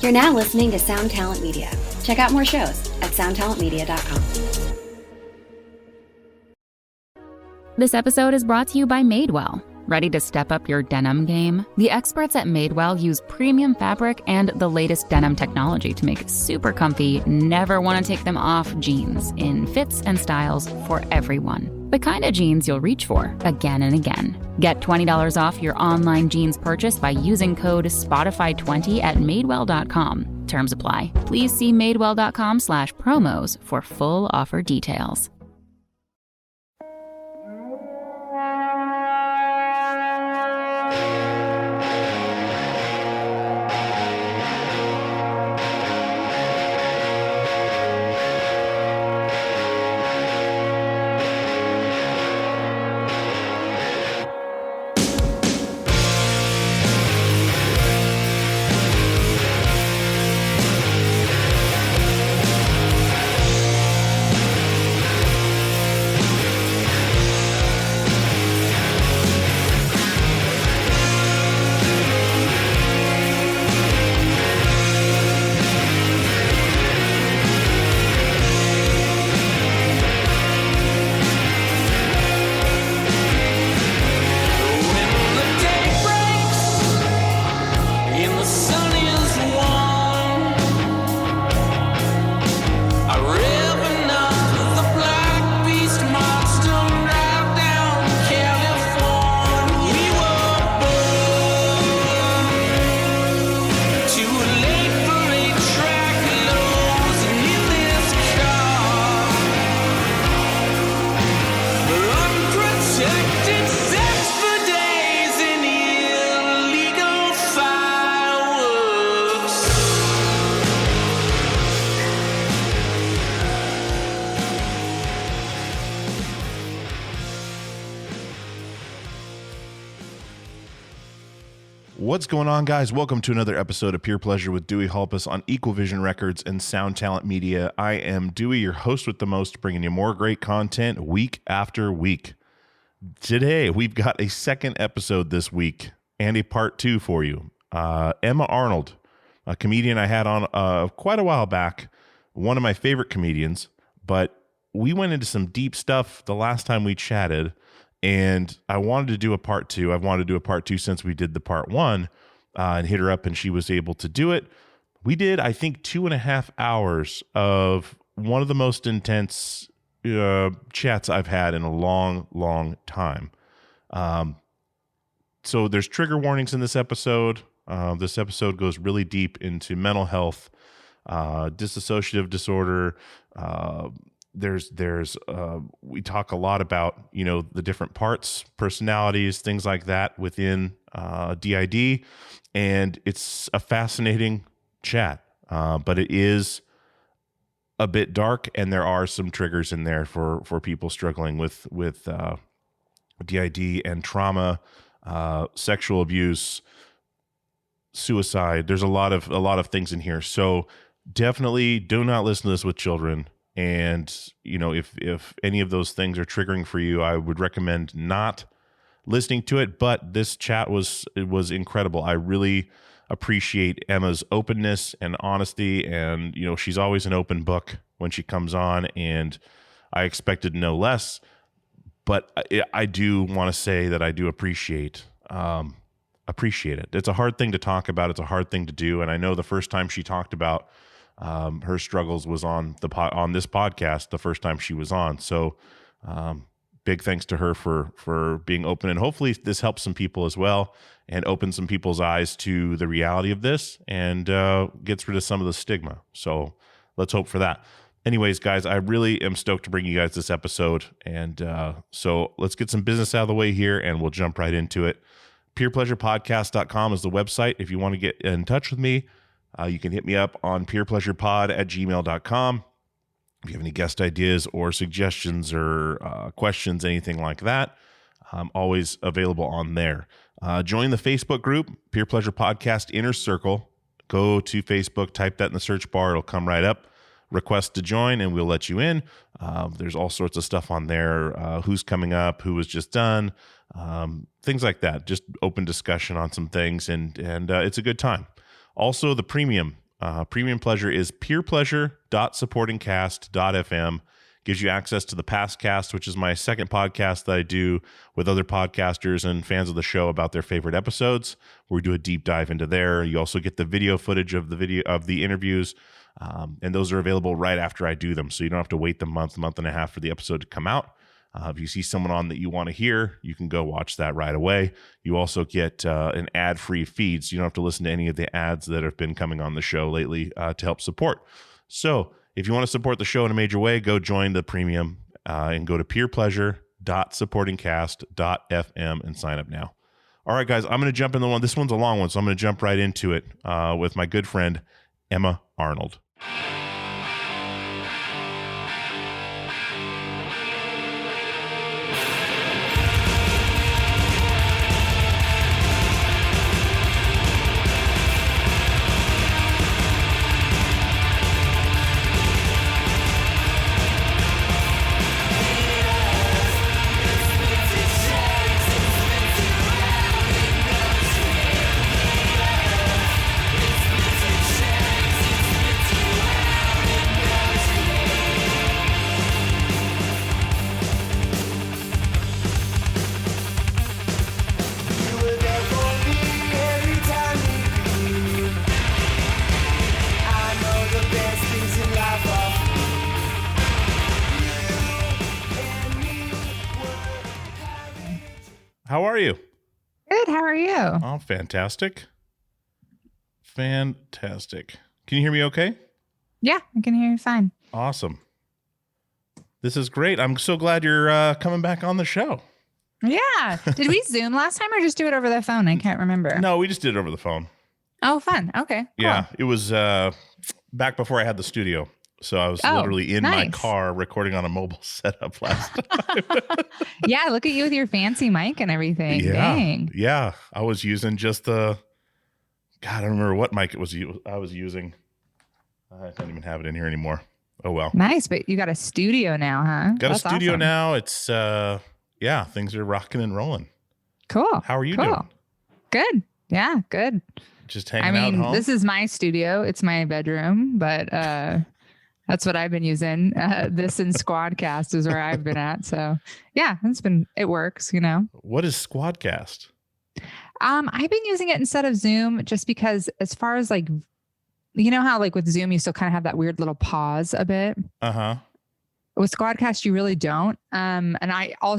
You're now listening to Sound Talent Media. Check out more shows at soundtalentmedia.com. This episode is brought to you by Madewell. Ready to step up your denim game? The experts at Madewell use premium fabric and the latest denim technology to make super comfy, never want to take them off jeans in fits and styles for everyone. The kind of jeans you'll reach for again and again. Get $20 off your online jeans purchase by using code Spotify20 at Madewell.com. Terms apply. Please see Madewell.com/promos for full offer details. What's going on, guys? Welcome to another episode of Pure Pleasure with Dewey Halpus on Equal Vision Records and Sound Talent Media. I am Dewey, your host with the most, bringing you more great content week after week. Today, we've got a second episode this week and a part two for you. Emma Arnold, a comedian I had on quite a while back, one of my favorite comedians, but we went into some deep stuff the last time we chatted. And I wanted to do a part two. I've wanted to do a part two since we did the part one and hit her up and she was able to do it. We did, I think, 2.5 hours of one of the most intense chats I've had in a long, long time. So there's trigger warnings in this episode. This episode goes really deep into mental health, dissociative disorder, we talk a lot about, the different parts, personalities, things like that within DID, and it's a fascinating chat, but it is a bit dark, and there are some triggers in there for people struggling with DID and trauma, sexual abuse, suicide. There's a lot of things in here, so definitely do not listen to this with children. And, if any of those things are triggering for you, I would recommend not listening to it. But this chat was incredible. I really appreciate Emma's openness and honesty. And, she's always an open book when she comes on. And I expected no less. But I do want to say that I do appreciate it. It's a hard thing to talk about. It's a hard thing to do. And I know the first time she talked about her struggles was on this podcast the first time she was on. So big thanks to her for being open, and hopefully this helps some people as well and opens some people's eyes to the reality of this and gets rid of some of the stigma. So let's hope for that. Anyways, guys, I really am stoked to bring you guys this episode. And so let's get some business out of the way here and we'll jump right into it. PurePleasurePodcast.com is the website. If you want to get in touch with me, you can hit me up on purepleasurepod@gmail.com. If you have any guest ideas or suggestions or questions, anything like that, I'm always available on there. Join the Facebook group, Pure Pleasure Podcast Inner Circle. Go to Facebook, type that in the search bar. It'll come right up. Request to join, and we'll let you in. There's all sorts of stuff on there. Who's coming up, who was just done, things like that. Just open discussion on some things, and it's a good time. Also, the premium Premium Pleasure is peerpleasure.supportingcast.fm. Gives you access to the Past Cast, which is my second podcast that I do with other podcasters and fans of the show about their favorite episodes, where we do a deep dive into there. You also get the video footage of the interviews, and those are available right after I do them, so you don't have to wait the month and a half for the episode to come out. If you see someone on that you want to hear, you can go watch that right away. You also get an ad-free feed, so you don't have to listen to any of the ads that have been coming on the show lately to help support. So if you want to support the show in a major way, go join the premium and go to peerpleasure.supportingcast.fm and sign up now. All right, guys, I'm going to jump in the one. This one's a long one, so I'm going to jump right into it with my good friend, Emma Arnold. How are you? Good. How are you? Oh, fantastic. Fantastic. Can you hear me okay? Yeah, I can hear you fine. Awesome. This is great. I'm so glad you're coming back on the show. Yeah. Did we Zoom last time or just do it over the phone? I can't remember. No, we just did it over the phone. Oh, fun. Okay. Cool. Yeah, it was back before I had the studio. So I was literally in my car recording on a mobile setup last time. Yeah, look at you with your fancy mic and everything. Yeah, Dang. yeah. I was using just the, God, I don't remember what mic it was I was using. I don't even have it in here anymore. Oh, well. Nice, but you got a studio now, huh? Got That's a studio awesome. now. It's, yeah, things are rocking and rolling. Cool. How are you doing? Good. Yeah, good. Just hanging out home? This is my studio. It's my bedroom, but that's what I've been using. This and Squadcast is where I've been at. So yeah, it works, you know. What is Squadcast? I've been using it instead of Zoom just because as far as like, you know how like with Zoom, you still kind of have that weird little pause a bit. Uh-huh. With Squadcast, you really don't. And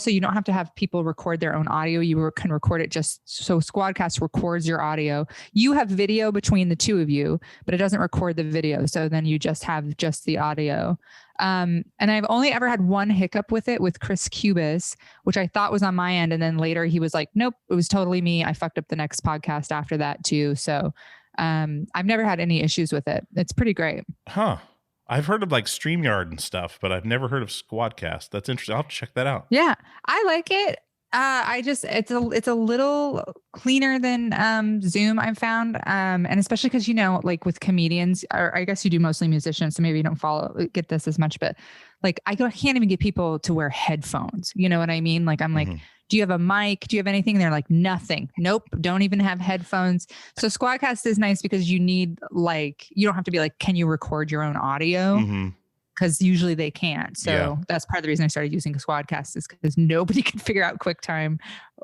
you don't have to have people record their own audio. You can record it so Squadcast records your audio. You have video between the two of you, but it doesn't record the video. So then you just have the audio. And I've only ever had one hiccup with it with Chris Cubis, which I thought was on my end. And then later he was like, nope, it was totally me. I fucked up the next podcast after that too. So I've never had any issues with it. It's pretty great. Huh. I've heard of like StreamYard and stuff, but I've never heard of Squadcast. That's interesting. I'll have to check that out. Yeah, I like it. It's a little cleaner than Zoom, I've found. And especially because, you know, like with comedians, or I guess you do mostly musicians, so maybe you don't get this as much, but like I can't even get people to wear headphones. You know what I mean? Like I'm like, do you have a mic? Do you have anything? And they're like, nothing. Nope. Don't even have headphones. So Squadcast is nice because you don't have to be like, can you record your own audio? Because usually they can't. So that's part of the reason I started using Squadcast is because nobody can figure out QuickTime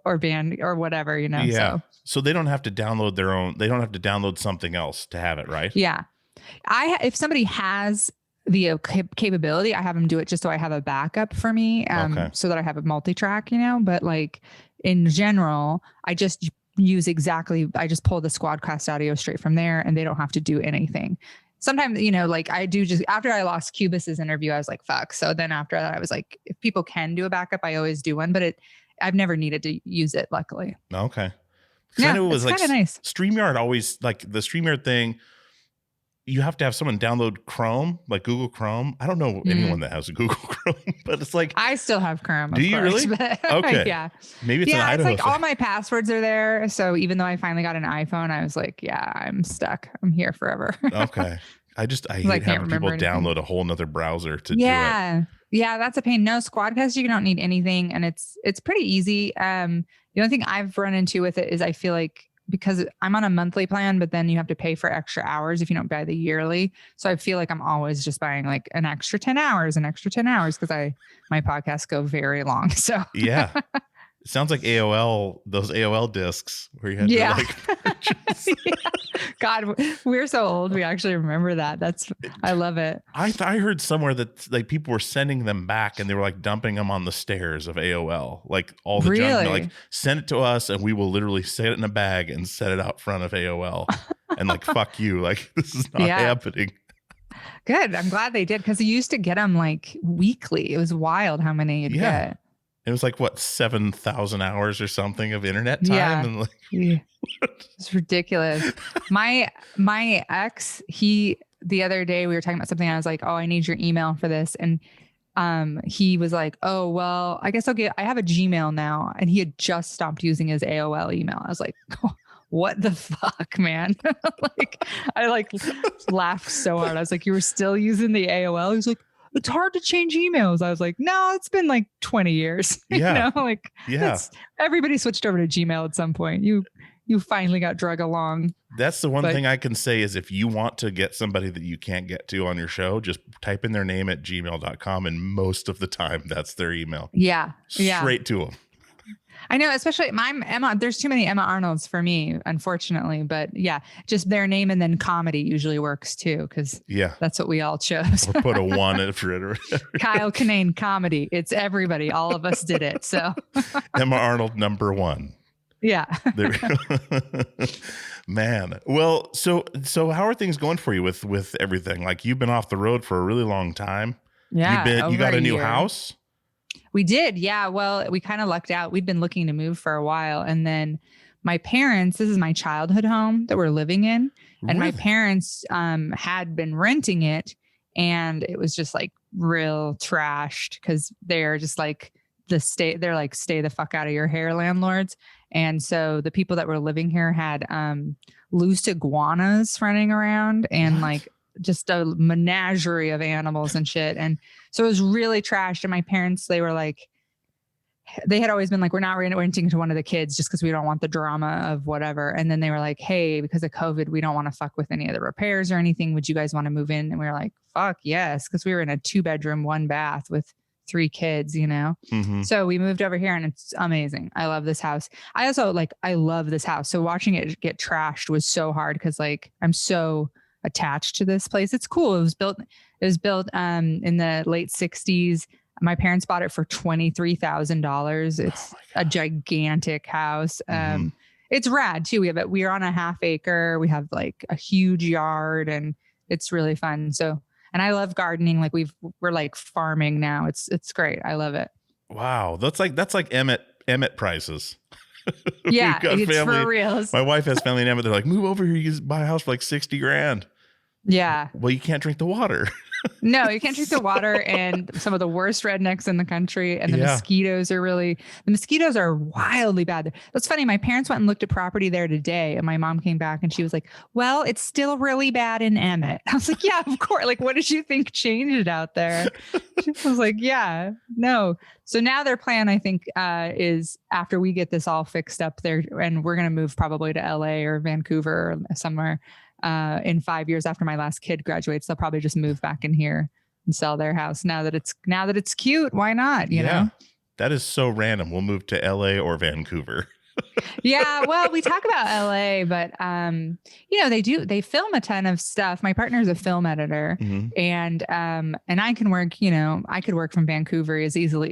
or Band or whatever, you know? Yeah. So they don't have to download they don't have to download something else to have it, right? Yeah. If somebody has the capability, I have them do it just so I have a backup for me, so that I have a multi-track, you know, but like in general, I just pull the Squadcast audio straight from there and they don't have to do anything. Sometimes, you know, like I do just after I lost Cubis's interview, I was like, fuck. So then after that, I was like, if people can do a backup, I always do one, but I've never needed to use it, luckily. Okay. Yeah, I know it was like nice. StreamYard always, like the StreamYard thing, you have to have someone download Chrome, like Google Chrome. I don't know anyone that has a Google Chrome, but it's like I still have Chrome. Do you really? But, okay. Yeah. Maybe it's an Idaho. It's like all my passwords are there. So even though I finally got an iPhone, I was like, yeah, I'm stuck. I'm here forever. Okay. I hate having people download a whole nother browser to do it. Yeah, that's a pain. No, Squadcast, you don't need anything, and it's pretty easy. The only thing I've run into with it is I feel like because I'm on a monthly plan, but then you have to pay for extra hours if you don't buy the yearly. So I feel like I'm always just buying like an extra 10 hours, because my podcasts go very long. So Yeah. It sounds like those AOL discs where you had to like purchase. Yeah. God, we're so old. We actually remember that. I love it. I heard somewhere that like people were sending them back and they were like dumping them on the stairs of AOL, like all the junk. They're like, send it to us and we will literally set it in a bag and set it out front of AOL. And like, fuck you. Like, this is not happening. Good. I'm glad they did, because you used to get them like weekly. It was wild how many you'd get. It was like, what, 7,000 hours or something of internet time? Yeah. And like, it's ridiculous. My ex, the other day we were talking about something. I was like, oh, I need your email for this. And he was like, oh, well, I guess I have a Gmail now. And he had just stopped using his AOL email. I was like, oh, what the fuck, man? Like, I like laughed so hard. I was like, you were still using the AOL? He's like, it's hard to change emails. I was like, no, it's been like 20 years. Yeah. You know, like, everybody switched over to Gmail at some point. You finally got drug along. That's the one thing I can say is if you want to get somebody that you can't get to on your show, just type in their name at gmail.com. And most of the time that's their email. Yeah. Straight to them. I know, especially Emma. There's too many Emma Arnolds for me, unfortunately. But yeah, just their name and then comedy usually works too, because that's what we all chose. Or put a 1 after it. Or Kyle Kinane comedy. It's everybody. All of us did it. So Emma Arnold #1. Yeah. Man. Well, so how are things going for you with everything? Like, you've been off the road for a really long time. Yeah. You got a new house? We did. Yeah. Well, we kind of lucked out. We'd been looking to move for a while. And then my parents, this is my childhood home that we're living in. And my parents had been renting it. And it was just like real trashed, because they're just like stay the fuck out of your hair landlords. And so the people that were living here had loose iguanas running around and like just a menagerie of animals and shit. And so it was really trashed. And my parents, they had always been like, we're not renting to one of the kids just because we don't want the drama of whatever. And then they were like, hey, because of COVID, we don't want to fuck with any of the repairs or anything. Would you guys want to move in? And we were like, fuck yes. Because we were in a 2-bedroom, 1-bath with 3 kids, you know? Mm-hmm. So we moved over here and it's amazing. I love this house. I love this house. So watching it get trashed was so hard, because like, I'm so attached to this place. It's cool. It was built in the late 60s. My parents bought it for $23,000. It's a gigantic house. It's rad too. We are on a 1/2 acre. We have like a huge yard and it's really fun. So, and I love gardening. Like we're like farming now. It's great. I love it. Wow. That's like Emmett prices. Yeah, it's for real. My wife has family in Emmett. They're like, move over here. You can buy a house for like $60,000. Yeah. Well, you can't drink the water. No, you can't drink the water, and some of the worst rednecks in the country. And the mosquitoes are wildly bad. That's funny. My parents went and looked at property there today, and my mom came back and she was like, well, it's still really bad in Emmett. I was like, yeah, of course. Like, what did you think changed out there? She was like, yeah, no. So now their plan, I think, is after we get this all fixed up there, and we're going to move probably to LA or Vancouver or somewhere. In 5 years after my last kid graduates, they'll probably just move back in here and sell their house. Now that it's cute, why not? You know, that is so random. We'll move to LA or Vancouver. Yeah, well, we talk about LA, but they film a ton of stuff. My partner's a film editor, and I can work. I could work from Vancouver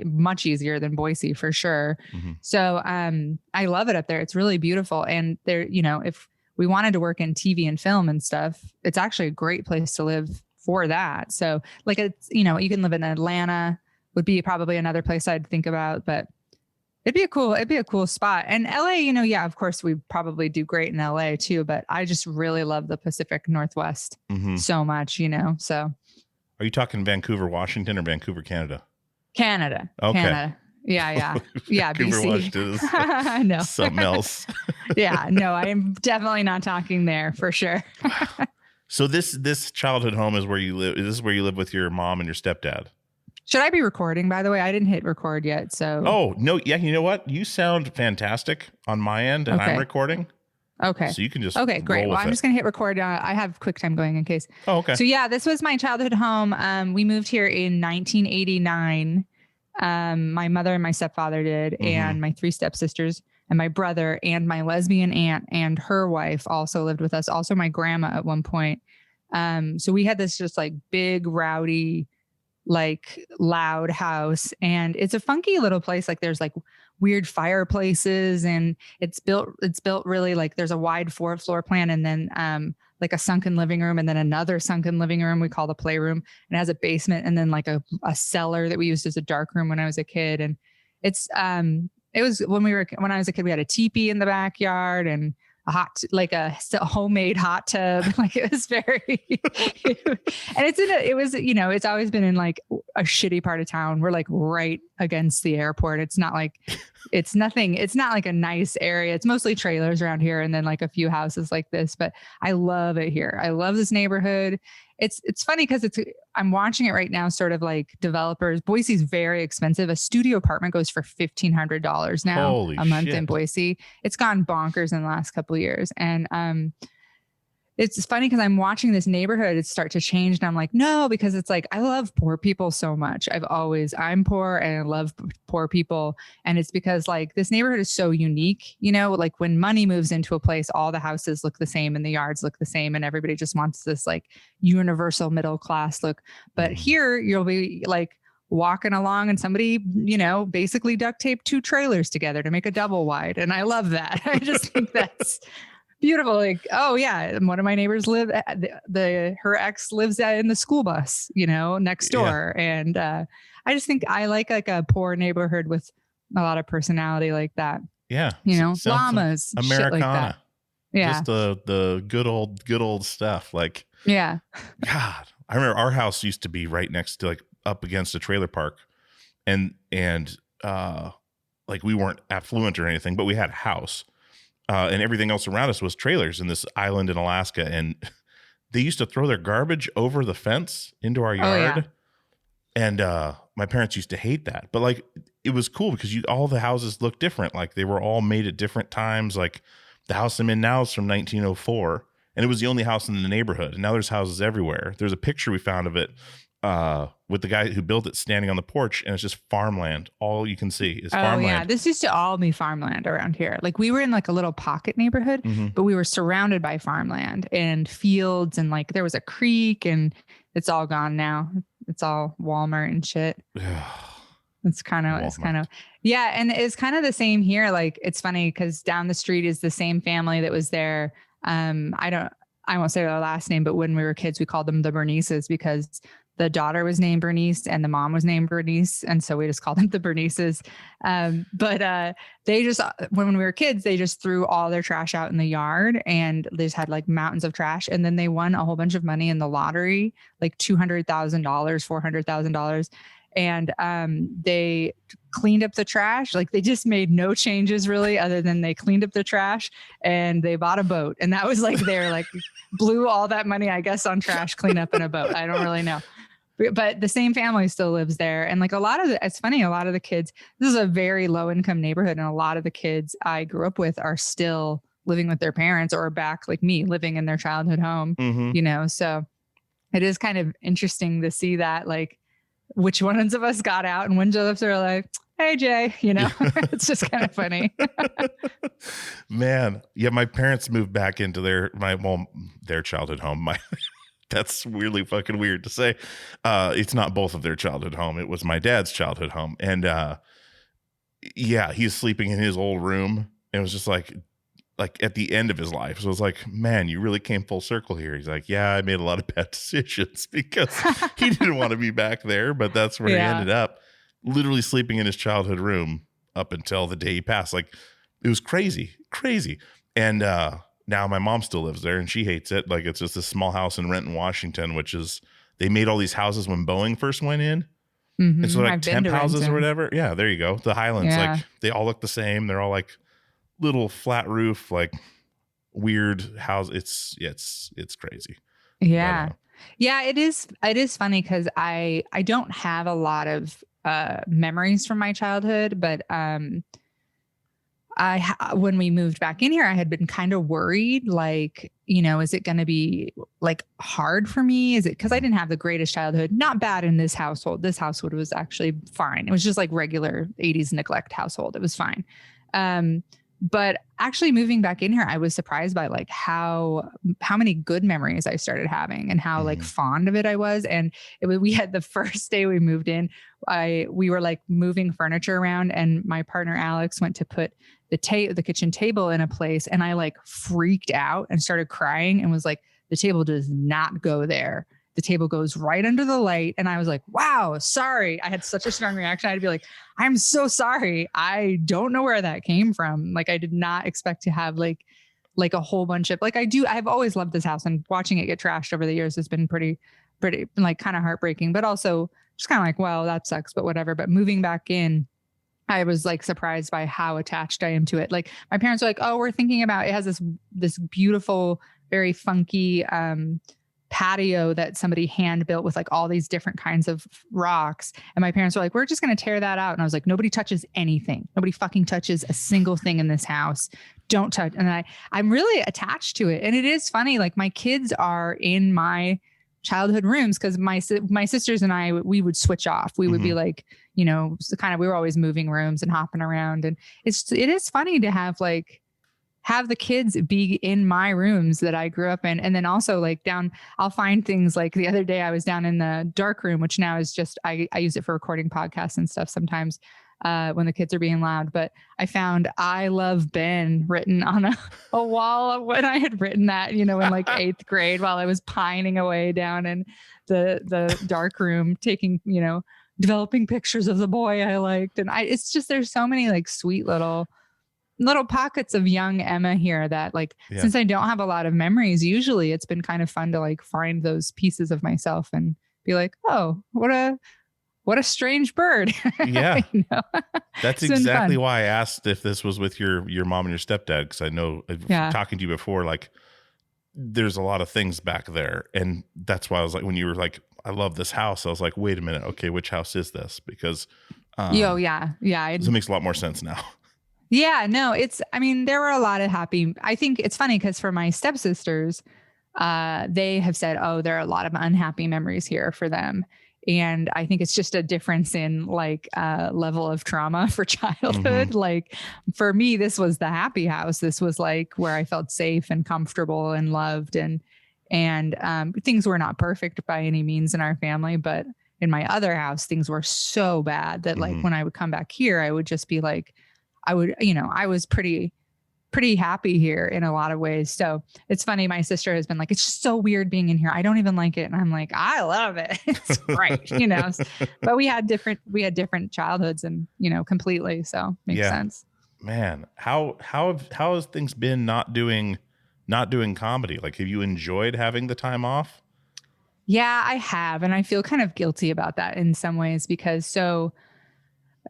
much easier than Boise for sure. So I love it up there. It's really beautiful, and there, if we wanted to work in TV and film and stuff, it's actually a great place to live for that. So like, you can live in Atlanta would be probably another place I'd think about, but it'd be a cool spot. And LA, of course we probably do great in LA too, but I just really love the Pacific Northwest so much, so. Are you talking Vancouver, Washington or Vancouver, Canada? Canada. Okay. Canada. Yeah. Vancouver, BC. Washington is I know. something else. Yeah, no, I am definitely not talking there for sure. So this childhood home is where you live. This is where you live with your mom and your stepdad. Should I be recording, by the way? I didn't hit record yet, so. Oh, no. Yeah, you know what? You sound fantastic on my end, and I'm recording. Okay. So you can just okay, great. roll Well, with I'm it. just gonna hit record. I have QuickTime going in case. Oh, okay. So yeah, this was my childhood home. We moved here in 1989. My mother and my stepfather did, and my 3 stepsisters and my brother and my lesbian aunt and her wife also lived with us. Also my grandma at one point. So we had this just like big, rowdy, like loud house, and it's a funky little place. Like there's like weird fireplaces, and it's built really like there's a wide floor plan, and then like a sunken living room, and then another sunken living room we call the playroom, and it has a basement, and then like a cellar that we used as a dark room when I was a kid. And it's it was when I was a kid, we had a teepee in the backyard and a homemade hot tub. Like it was very, and it was, it's always been in like a shitty part of town. We're like right against the airport. It's not like it's not like a nice area. It's mostly trailers around here. And then like a few houses like this, but I love it here. I love this neighborhood. It's funny because I'm watching it right now, sort of like developers. Boise's very expensive. A studio apartment goes for $1,500 now a month in Boise. It's gone bonkers in the last couple of years. And it's funny because I'm watching this neighborhood start to change. And I'm like, no, because it's like, I love poor people so much. I'm poor and I love poor people. And it's because like this neighborhood is so unique, like when money moves into a place, all the houses look the same and the yards look the same. And everybody just wants this like universal middle class look. But here you'll be like walking along and somebody, basically duct taped 2 trailers together to make a double wide. And I love that. I just think that's beautiful. Like, oh yeah. One of my neighbors her ex lives in the school bus, next door. Yeah. And I just think I like a poor neighborhood with a lot of personality like that. Yeah. Llamas, Americana. shit like that. Yeah. Just the good old stuff. Like, yeah. God, I remember our house used to be right next to like up against a trailer park, and like we weren't affluent or anything, but we had a house. And everything else around us was trailers in this island in Alaska. And they used to throw their garbage over the fence into our yard. Yeah. And my parents used to hate that. But like, it was cool because all the houses looked different. Like they were all made at different times. Like the house I'm in now is from 1904. And it was the only house in the neighborhood. And now there's houses everywhere. There's a picture we found of it with the guy who built it standing on the porch, and it's just farmland. All you can see is farmland. Yeah, this used to all be farmland around here. Like we were in like a little pocket neighborhood, but we were surrounded by farmland and fields, and like there was a creek, and it's all gone now. It's all Walmart and shit. It's kind of yeah, and it's kind of the same here. Like it's funny because down the street is the same family that was there. I won't say their last name, but when we were kids, we called them the Bernices because the daughter was named Bernice and the mom was named Bernice. And so we just called them the Bernices. But they just, when we were kids, they just threw all their trash out in the yard, and they just had like mountains of trash. And then they won a whole bunch of money in the lottery, like $200,000, $400,000. And they cleaned up the trash. Like they just made no changes really, other than they cleaned up the trash and they bought a boat. And that was like, they're like blew all that money, I guess, on trash cleanup and a boat. I don't really know. But the same family still lives there. And like it's funny, a lot of the kids, this is a very low income neighborhood. And a lot of the kids I grew up with are still living with their parents or back like me living in their childhood home, so it is kind of interesting to see that, like, which ones of us got out and which of us are like, hey, Jay, it's just kind of funny. Man. Yeah. My parents moved back into their childhood home. That's really fucking weird to say. It's not both of their childhood home. It was my dad's childhood home. And yeah, he's sleeping in his old room. And it was just like at the end of his life. So it was like, man, you really came full circle here. He's like, yeah, I made a lot of bad decisions because he didn't want to be back there, but that's where he ended up, literally sleeping in his childhood room up until the day he passed. Like it was crazy. And now my mom still lives there and she hates it. Like it's just this small house in Renton, Washington, which is, they made all these houses when Boeing first went in. Mm-hmm. And so like temp houses or whatever. Yeah, there you go. The Highlands, like they all look the same. They're all like little flat roof, like weird house. It's crazy. Yeah. But, yeah, it is funny because I don't have a lot of memories from my childhood, but when we moved back in here, I had been kind of worried, like, is it going to be like hard for me? Is it because I didn't have the greatest childhood? Not bad in this household. This household was actually fine. It was just like regular 80s neglect household. It was fine. But actually moving back in here, I was surprised by like how many good memories I started having and how like fond of it I was. And we had the first day we moved in, we were like moving furniture around, and my partner Alex went to put the kitchen table in a place, and I like freaked out and started crying and was like, the table does not go there. The table goes right under the light. And I was like, wow, sorry. I had such a strong reaction. I had to be like, I'm so sorry. I don't know where that came from. Like, I did not expect to have like a whole bunch of, like, I've always loved this house, and watching it get trashed over the years has been pretty like kind of heartbreaking, but also just kind of like, well, that sucks, but whatever. But moving back in, I was like surprised by how attached I am to it. Like, my parents were like, oh, we're thinking about, it has this beautiful, very funky, patio that somebody hand built with like all these different kinds of rocks. And my parents were like, we're just going to tear that out. And I was like, nobody touches anything. Nobody fucking touches a single thing in this house. Don't touch. And I'm really attached to it. And it is funny. Like, my kids are in my childhood rooms because my sisters and I, we would switch off. We would be like, we were always moving rooms and hopping around. And it is funny to have the kids be in my rooms that I grew up in. And then also like I'll find things like the other day I was down in the dark room, which now is just, I use it for recording podcasts and stuff sometimes when the kids are being loud. But I found "I love Ben" written on a wall of when I had written that, in like 8th grade while I was pining away down in the dark room, taking, developing pictures of the boy I liked. And it's just, there's so many like sweet little pockets of young Emma here that since I don't have a lot of memories, usually it's been kind of fun to like find those pieces of myself and be like, oh, what a strange bird. Yeah. That's exactly why I asked if this was with your mom and your stepdad. Cause I know talking to you before, like there's a lot of things back there. And that's why I was like, when you were like, I love this house, I was like, wait a minute. Okay. Which house is this? Because, it makes a lot more sense now. Yeah, no, there were a lot of happy, I think it's funny because for my stepsisters, they have said, oh, there are a lot of unhappy memories here for them. And I think it's just a difference in level of trauma for childhood. Like for me, this was the happy house. This was like where I felt safe and comfortable and loved. And things were not perfect by any means in our family, but in my other house, things were so bad that like when I would come back here, I would just be like, I was pretty happy here in a lot of ways. So it's funny. My sister has been like, it's just so weird being in here. I don't even like it. And I'm like, I love it. It's great, but we had different childhoods and, completely. So makes sense. Man, how has things been not doing comedy? Like, have you enjoyed having the time off? Yeah, I have. And I feel kind of guilty about that in some ways because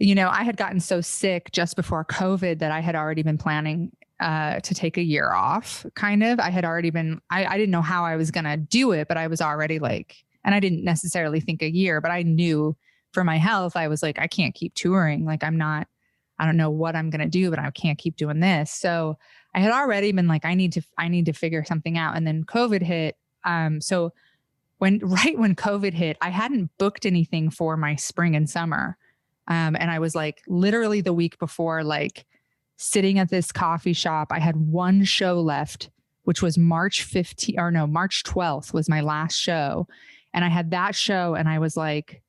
I had gotten so sick just before COVID that I had already been planning to take a year off, kind of. I had already been, I didn't know how I was going to do it, but I was already like, and I didn't necessarily think a year, but I knew for my health, I was like, I can't keep touring. Like I don't know what I'm going to do, but I can't keep doing this. So I had already been like, I need to figure something out. And then COVID hit. So when COVID hit, I hadn't booked anything for my spring and summer. And I was like literally the week before, like sitting at this coffee shop. I had one show left, which was March 12th was my last show. And I had that show and I was like,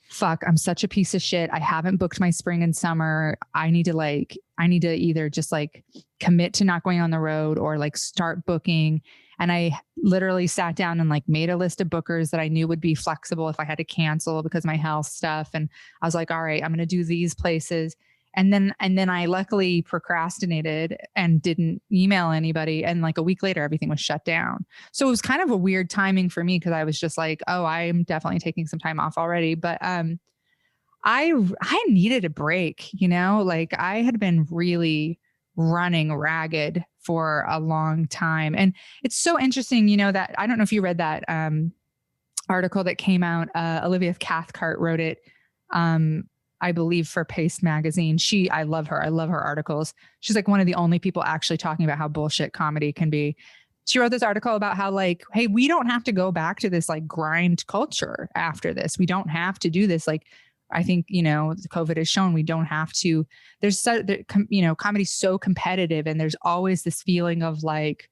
fuck, I'm such a piece of shit. I haven't booked my spring and summer. I need to either just like commit to not going on the road or like start booking. And I literally sat down and like made a list of bookers that I knew would be flexible if I had to cancel because of my health stuff. And I was like, all right, I'm going to do these places. And then I luckily procrastinated and didn't email anybody. And like a week later, everything was shut down. So it was kind of a weird timing for me because I was just like, oh, I'm definitely taking some time off already. But I needed a break, like I had been really running ragged for a long time. And it's so interesting, that I don't know if you read that article that came out. Olivia Cathcart wrote it. I believe for Paste magazine. I love her. I love her articles. She's like one of the only people actually talking about how bullshit comedy can be. She wrote this article about how like, hey, we don't have to go back to this like grind culture after this. We don't have to do this. Like, I think, COVID has shown we don't have to. Comedy's so competitive, and there's always this feeling of like,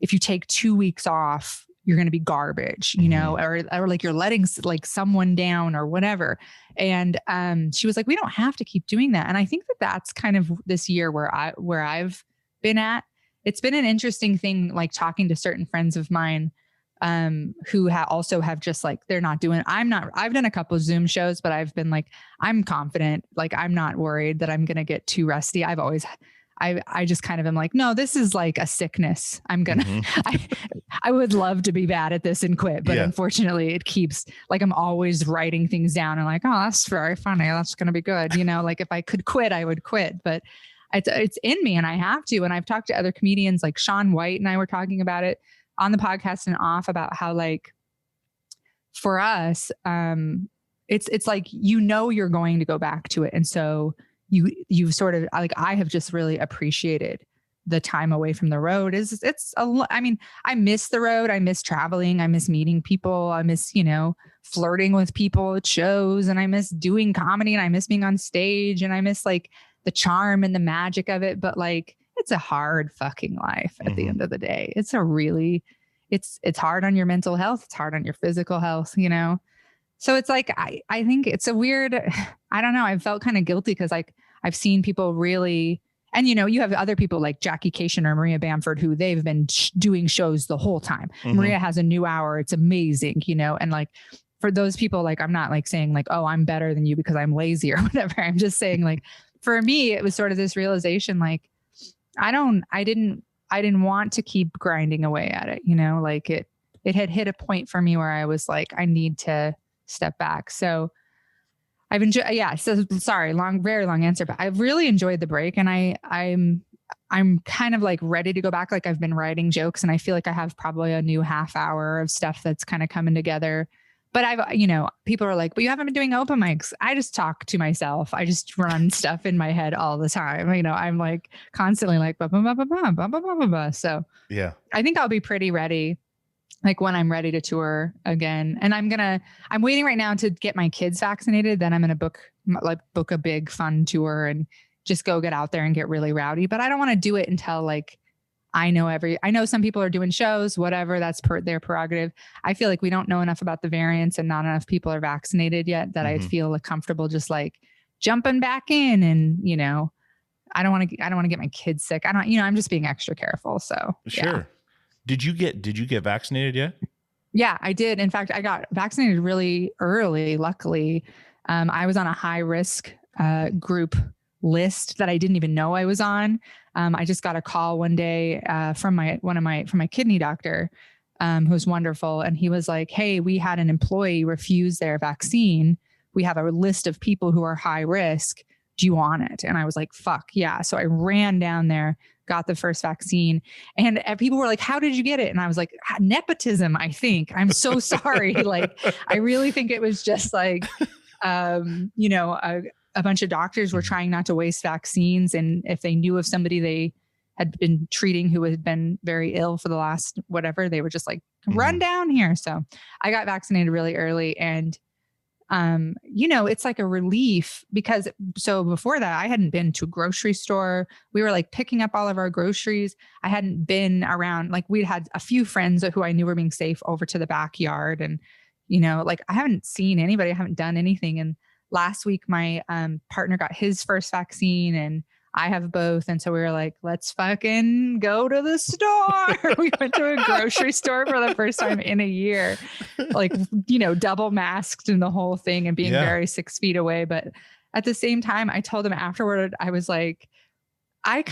if you take 2 weeks off, you're going to be garbage, or like you're letting like someone down or whatever. And she was like, we don't have to keep doing that. And I think that that's kind of this year where I've been at. It's been an interesting thing, like talking to certain friends of mine who also have just like, they're not doing, I've done a couple of Zoom shows, but I've been like, I'm confident. Like, I'm not worried that I'm going to get too rusty. I just kind of am like, no, this is like a sickness. I'm going to, I would love to be bad at this and quit, but unfortunately it keeps like, I'm always writing things down and like, oh, that's very funny. That's going to be good. Like if I could quit, I would quit, but it's in me and I have to. And I've talked to other comedians like Sean White and I were talking about it on the podcast and off about how like for us, it's like, you're going to go back to it. And so you've sort of like, I have just really appreciated the time away from the road. I miss the road. I miss traveling. I miss meeting people. I miss, flirting with people at shows, and I miss doing comedy, and I miss being on stage, and I miss like the charm and the magic of it. But like, it's a hard fucking life at the end of the day. It's it's hard on your mental health. It's hard on your physical health, So it's like, I think it's a weird, I don't know. I felt kind of guilty because like I've seen people really, and you have other people like Jackie Cation or Maria Bamford, who they've been doing shows the whole time. Maria has a new hour. It's amazing, and like for those people, like, I'm not like saying like, oh, I'm better than you because I'm lazy or whatever. I'm just saying like, for me, it was sort of this realization, like, I didn't want to keep grinding away at it, like it had hit a point for me where I was like, I need to step back. So I've enjoyed, so sorry, very long answer, but I've really enjoyed the break, and I'm kind of like ready to go back. Like I've been writing jokes, and I feel like I have probably a new half hour of stuff that's kind of coming together. But people are like, but you haven't been doing open mics. I just talk to myself. I just run stuff in my head all the time. I'm like constantly like, bah, bah, bah, bah, bah, bah, bah, bah, bah. So yeah, I think I'll be pretty ready, like when I'm ready to tour again. And I'm waiting right now to get my kids vaccinated. Then I'm going to book a big fun tour and just go get out there and get really rowdy. But I don't want to do it until like, I know some people are doing shows, whatever, that's their prerogative. I feel like we don't know enough about the variants and not enough people are vaccinated yet that I feel comfortable just like jumping back in. And, I don't want to get my kids sick. I'm just being extra careful. So sure. Yeah. Did you get vaccinated yet? Yeah, I did. In fact, I got vaccinated really early. Luckily, I was on a high risk group list that I didn't even know I was on. I just got a call one day from my kidney doctor, who's wonderful. And he was like, hey, we had an employee refuse their vaccine. We have a list of people who are high risk. Do you want it? And I was like, fuck yeah. So I ran down there, got the first vaccine, and people were like, how did you get it? And I was like, nepotism, I think. I'm so sorry. Like, I really think it was just like, a bunch of doctors were trying not to waste vaccines. And if they knew of somebody they had been treating who had been very ill for the last whatever, they were just like, run down here. So I got vaccinated really early. And, it's like a relief because so before that, I hadn't been to a grocery store. We were like picking up all of our groceries. I hadn't been around, like we'd had a few friends who I knew were being safe over to the backyard. And, like I haven't seen anybody, I haven't done anything. And last week, my partner got his first vaccine and I have both. And so we were like, let's fucking go to the store. We went to a grocery store for the first time in a year, like, double masked and the whole thing and being very 6 feet away. But at the same time, I told him afterward, I was like, I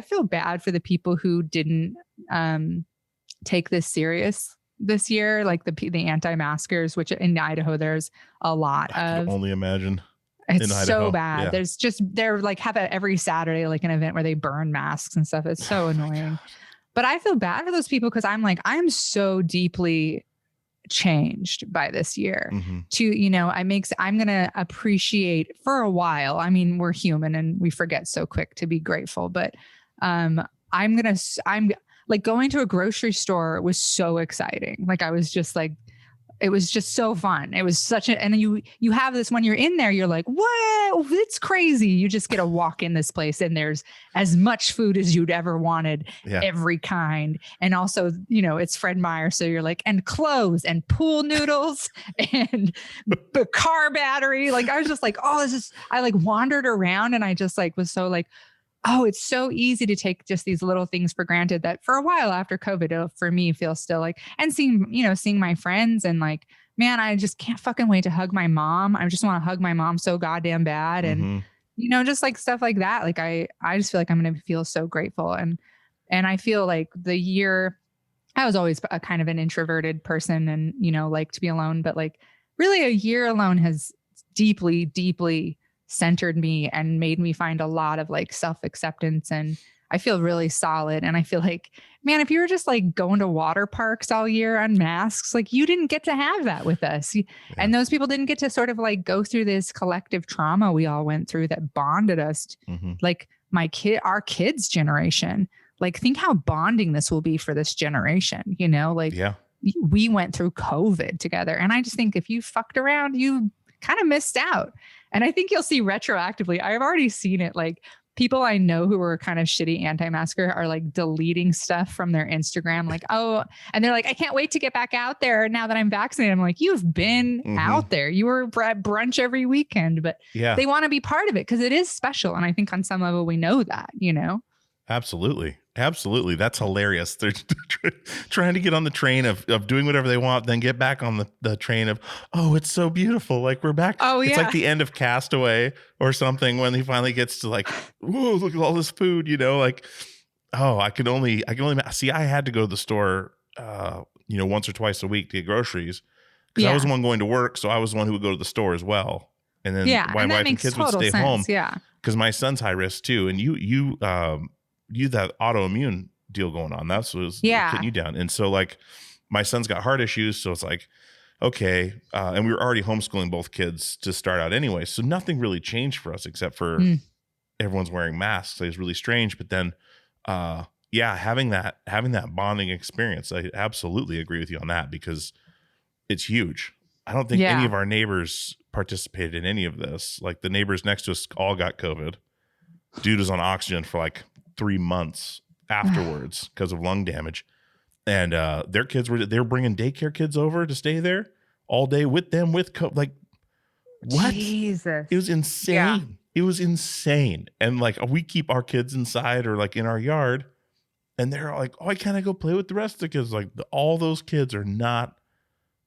feel bad for the people who didn't take this serious this year, like the anti-maskers, which in Idaho, there's a lot of. I can only imagine. It's so bad. Yeah. They're like have it every Saturday, like an event where they burn masks and stuff. It's so annoying. But I feel bad for those people because I'm so deeply changed by this year to, you know, I'm going to appreciate for a while. I mean, we're human and we forget so quick to be grateful, but, I'm like going to a grocery store was so exciting. Like I was just like, it was just so fun. It was such a, and you have this when you're in there, you're like, whoa, it's crazy. You just get to walk in this place and there's as much food as you'd ever wanted, every kind. And also, you know, it's Fred Meyer. So you're like, and clothes and pool noodles and the car battery. Like I was just like, oh, this is, I like wandered around and I just like was so like, oh, it's so easy to take just these little things for granted that for a while after COVID, for me feels still like, and seeing my friends and like, man, I just can't fucking wait to hug my mom. I just want to hug my mom so goddamn bad. And, you know, just like stuff like that. Like, I just feel like I'm going to feel so grateful. And I feel like the year, I was always a kind of an introverted person and, you know, like to be alone, but like really a year alone has deeply, deeply centered me and made me find a lot of like self-acceptance. And I feel really solid. And I feel like, man, if you were just like going to water parks all year on masks, like you didn't get to have that with us. And those people didn't get to sort of like go through this collective trauma we all went through that bonded us. Like our kids' generation, like think how bonding this will be for this generation, you know, like we went through COVID together. And I just think if you fucked around, you kind of missed out. And I think you'll see retroactively. I've already seen it. Like people I know who were kind of shitty anti-masker are like deleting stuff from their Instagram. Like, oh, and they're like, I can't wait to get back out there now that I'm vaccinated. I'm like, you've been out there. You were at brunch every weekend, but they want to be part of it because it is special. And I think on some level we know that, you know? Absolutely. Absolutely. That's hilarious. They're trying to get on the train of doing whatever they want, then get back on the train of, oh, it's so beautiful. Like we're back. Oh, yeah. It's like the end of Castaway or something when he finally gets to like, whoa, look at all this food, you know, like, oh, I can only see, I had to go to the store, you know, once or twice a week to get groceries because I was the one going to work. So I was the one who would go to the store as well. And then my wife and kids would stay home. Yeah. Because my son's high risk too. And you that autoimmune deal going on. That's what was getting you down. And so like my son's got heart issues. So it's like, okay. And we were already homeschooling both kids to start out anyway. So nothing really changed for us except for everyone's wearing masks. So it's really strange. But then, having that bonding experience, I absolutely agree with you on that because it's huge. I don't think any of our neighbors participated in any of this. Like the neighbors next to us all got COVID. Dude was on oxygen for like 3 months afterwards because of lung damage. And their kids they were bringing daycare kids over to stay there all day with them with like what? Jesus. It was insane. Yeah. It was insane. And like we keep our kids inside or like in our yard and they're like, oh, I can't go play with the rest of the kids. Like all those kids are not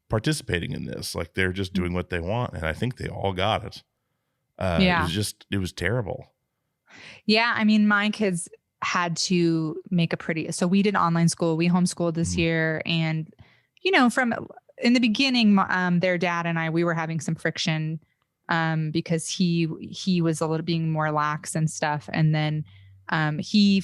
participating in this. Like they're just doing what they want. And I think they all got it. It was terrible. Yeah. I mean, my kids had to make so we did online school. We homeschooled this year. And, you know, from in the beginning, their dad and we were having some friction because he was a little being more lax and stuff. And then he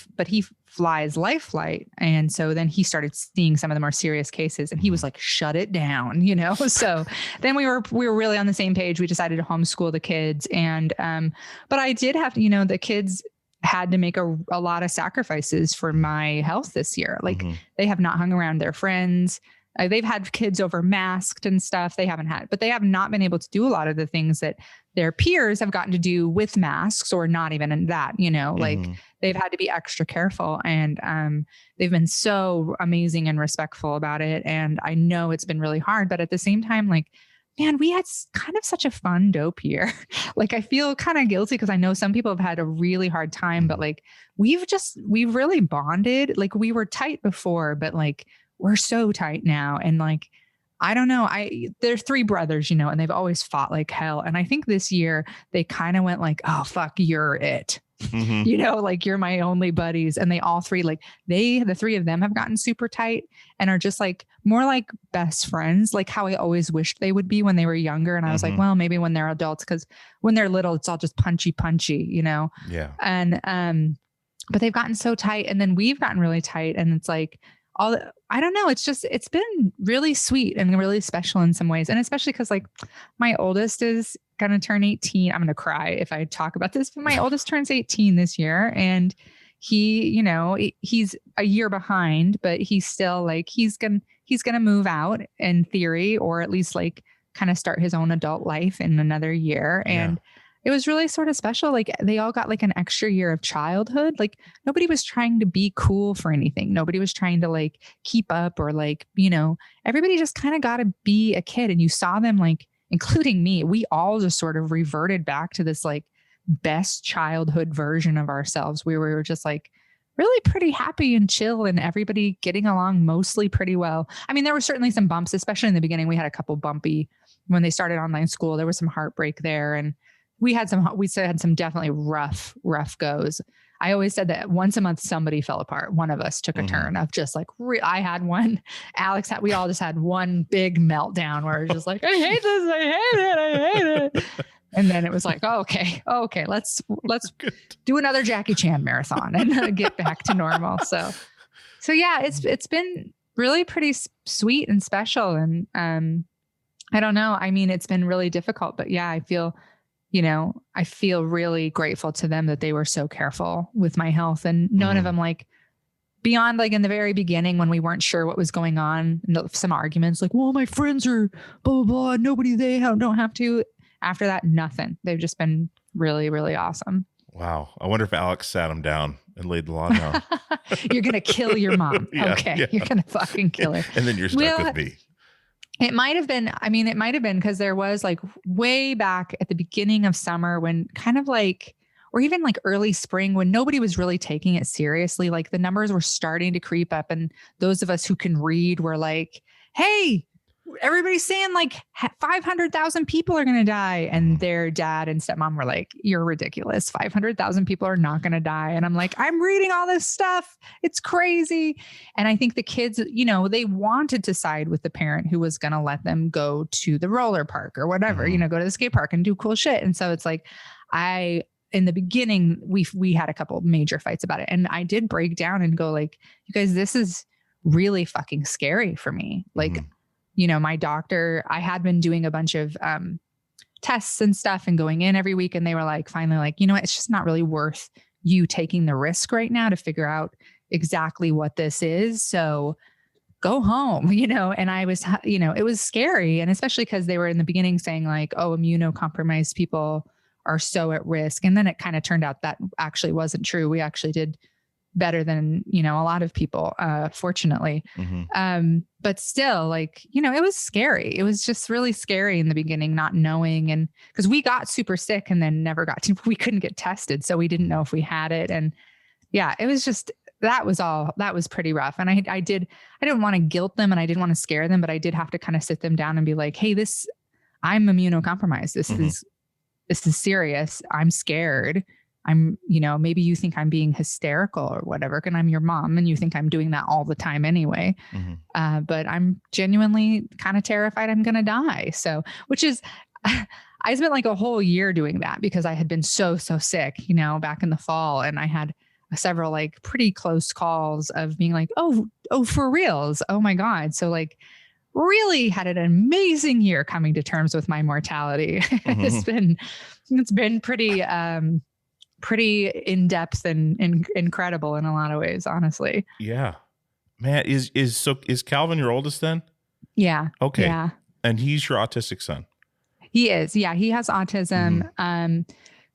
flies life flight. And so then he started seeing some of the more serious cases and he was like, shut it down, you know? So then we were really on the same page. We decided to homeschool the kids. And, but I did have to, you know, the kids had to make a lot of sacrifices for my health this year. Like they have not hung around their friends. They've had kids over masked and stuff. They have not been able to do a lot of the things that their peers have gotten to do with masks or not even in that, you know, like they've had to be extra careful and they've been so amazing and respectful about it. And I know it's been really hard, but at the same time, like, man, we had kind of such a fun dope year. Like, I feel kind of guilty because I know some people have had a really hard time, but like, we've really bonded. Like we were tight before, but like, we're so tight now. And like, I don't know. There's 3 brothers, you know, and they've always fought like hell. And I think this year they kind of went like, oh, fuck, you're it. You know, like you're my only buddies. And they all 3, like the 3 of them have gotten super tight and are just like more like best friends, like how I always wished they would be when they were younger. And I was like, well, maybe when they're adults, because when they're little, it's all just punchy, you know? Yeah. And, but they've gotten so tight and then we've gotten really tight. And it's like, I don't know. It's been really sweet and really special in some ways. And especially because like my oldest is going to turn 18. I'm going to cry if I talk about this, but my oldest turns 18 this year. And he, you know, he's a year behind, but he's still like, he's going to move out in theory, or at least like kind of start his own adult life in another year. And it was really sort of special. Like they all got like an extra year of childhood. Like nobody was trying to be cool for anything. Nobody was trying to like keep up or like, you know, everybody just kind of got to be a kid. And you saw them like, including me, we all just sort of reverted back to this like best childhood version of ourselves. We were just like really pretty happy and chill and everybody getting along mostly pretty well. I mean, there were certainly some bumps, especially in the beginning. We had a couple bumpy when they started online school. There was some heartbreak there. And we had some definitely rough goes. I always said that once a month, somebody fell apart. One of us took a turn of just like, I had one, we all just had one big meltdown where it's just like, I hate this. I hate it. And then it was like, oh, okay, let's do another Jackie Chan marathon and get back to normal. So yeah, it's been really pretty sweet and special. And I don't know. I mean, it's been really difficult, but yeah, I feel really grateful to them that they were so careful with my health, and none of them like beyond like in the very beginning when we weren't sure what was going on, some arguments like, well, my friends are blah, blah, blah. Nobody, they don't have to. After that, nothing. They've just been really, really awesome. Wow. I wonder if Alex sat him down and laid the law down. You're going to kill your mom. Okay. Yeah. You're going to fucking kill her. And then you're stuck with me. It might have been because there was like way back at the beginning of summer when kind of like, or even like early spring when nobody was really taking it seriously, like the numbers were starting to creep up. And those of us who can read were like, hey, everybody's saying like 500,000 people are going to die. And their dad and stepmom were like, you're ridiculous. 500,000 people are not going to die. And I'm like, I'm reading all this stuff. It's crazy. And I think the kids, you know, they wanted to side with the parent who was going to let them go to the roller park or whatever, you know, go to the skate park and do cool shit. And so it's like, in the beginning, we had a couple major fights about it. And I did break down and go like, you guys, this is really fucking scary for me. Like, you know, my doctor, I had been doing a bunch of tests and stuff and going in every week. And they were like, finally, like, you know what, it's just not really worth you taking the risk right now to figure out exactly what this is. So go home, you know? And I was, you know, it was scary. And especially because they were in the beginning saying like, oh, immunocompromised people are so at risk. And then it kind of turned out that actually wasn't true. We actually did better than, you know, a lot of people, fortunately. But still, like, you know, it was scary. It was just really scary in the beginning, not knowing. And because we got super sick and then we couldn't get tested. So we didn't know if we had it. And yeah, it was just, that was pretty rough. And I didn't want to guilt them and I didn't want to scare them, but I did have to kind of sit them down and be like, hey, I'm immunocompromised. This is serious. I'm scared. You know, maybe you think I'm being hysterical or whatever, and I'm your mom and you think I'm doing that all the time anyway. But I'm genuinely kind of terrified I'm going to die. So, which is, I spent like a whole year doing that because I had been so sick, you know, back in the fall. And I had several like pretty close calls of being like, oh, for reals. Oh my God. So like really had an amazing year coming to terms with my mortality. It's been pretty in-depth and incredible in a lot of ways, honestly. Yeah. Man, is Calvin your oldest then? Yeah. Okay. Yeah. And he's your autistic son? He is. Yeah. He has autism.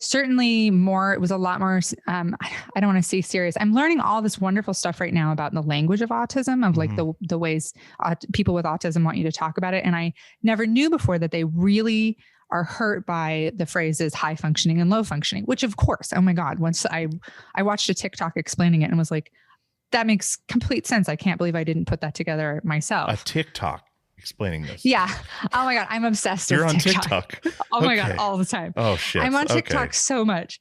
Certainly more, it was a lot more, I don't want to say serious. I'm learning all this wonderful stuff right now about the language of autism, of like the ways people with autism want you to talk about it. And I never knew before that they really are hurt by the phrases high functioning and low functioning, which of course, oh my God, once I watched a TikTok explaining it and was like, that makes complete sense. I can't believe I didn't put that together myself. A TikTok explaining this. Yeah. Oh my God. I'm obsessed You're with TikTok. on TikTok. Oh my God. All the time. Oh shit. I'm on TikTok so much.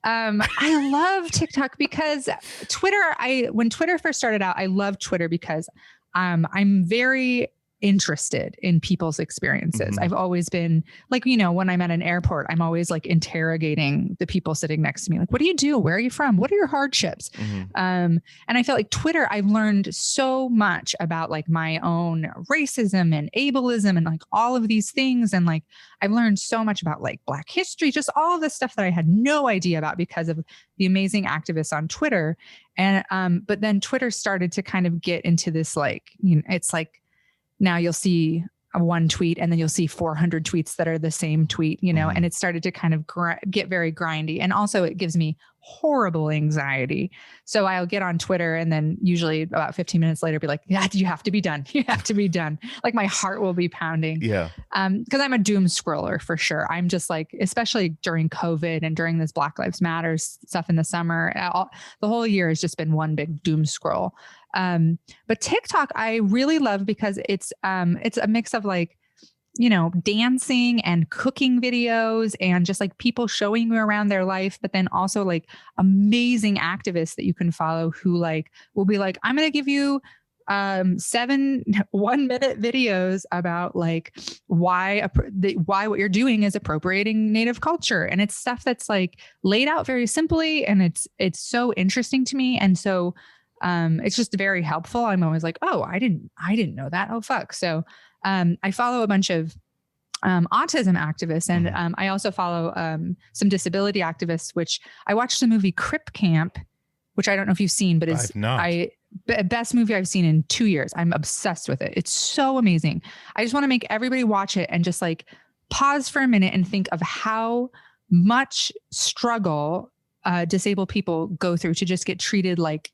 I love TikTok because Twitter, when Twitter first started out, I loved Twitter because I'm very interested in people's experiences. I've always been like, when I'm at an airport, I'm always like interrogating the people sitting next to me. Like, what do you do? Where are you from? What are your hardships? And I feel like Twitter, I've learned so much about like my own racism and ableism and like all of these things. And like, I've learned so much about like Black history, just all of this stuff that I had no idea about because of the amazing activists on Twitter. And, but then Twitter started to kind of get into this, like, it's like, now you'll see one tweet and then you'll see 400 tweets that are the same tweet, and it started to kind of get very grindy. And also it gives me horrible anxiety. So I'll get on Twitter and then usually about 15 minutes later be like, yeah, you have to be done. You have to be done. Like my heart will be pounding. Yeah. Cause I'm a doom scroller for sure. I'm just like, especially during COVID and during this Black Lives Matter stuff in the summer, the whole year has just been one big doom scroll. But TikTok, I really love because it's a mix of like, dancing and cooking videos and just like people showing you around their life, but then also like amazing activists that you can follow who like will be like, I'm going to give you 7 1-minute videos about like why what you're doing is appropriating Native culture. And it's stuff that's like laid out very simply. And it's so interesting to me. And so it's just very helpful. I'm always like, oh, I didn't know that. Oh, fuck. So I follow a bunch of autism activists, and I also follow some disability activists, which I watched the movie Crip Camp, which I don't know if you've seen, but it's best movie I've seen in 2 years. I'm obsessed with it. It's so amazing. I just want to make everybody watch it and just like pause for a minute and think of how much struggle disabled people go through to just get treated like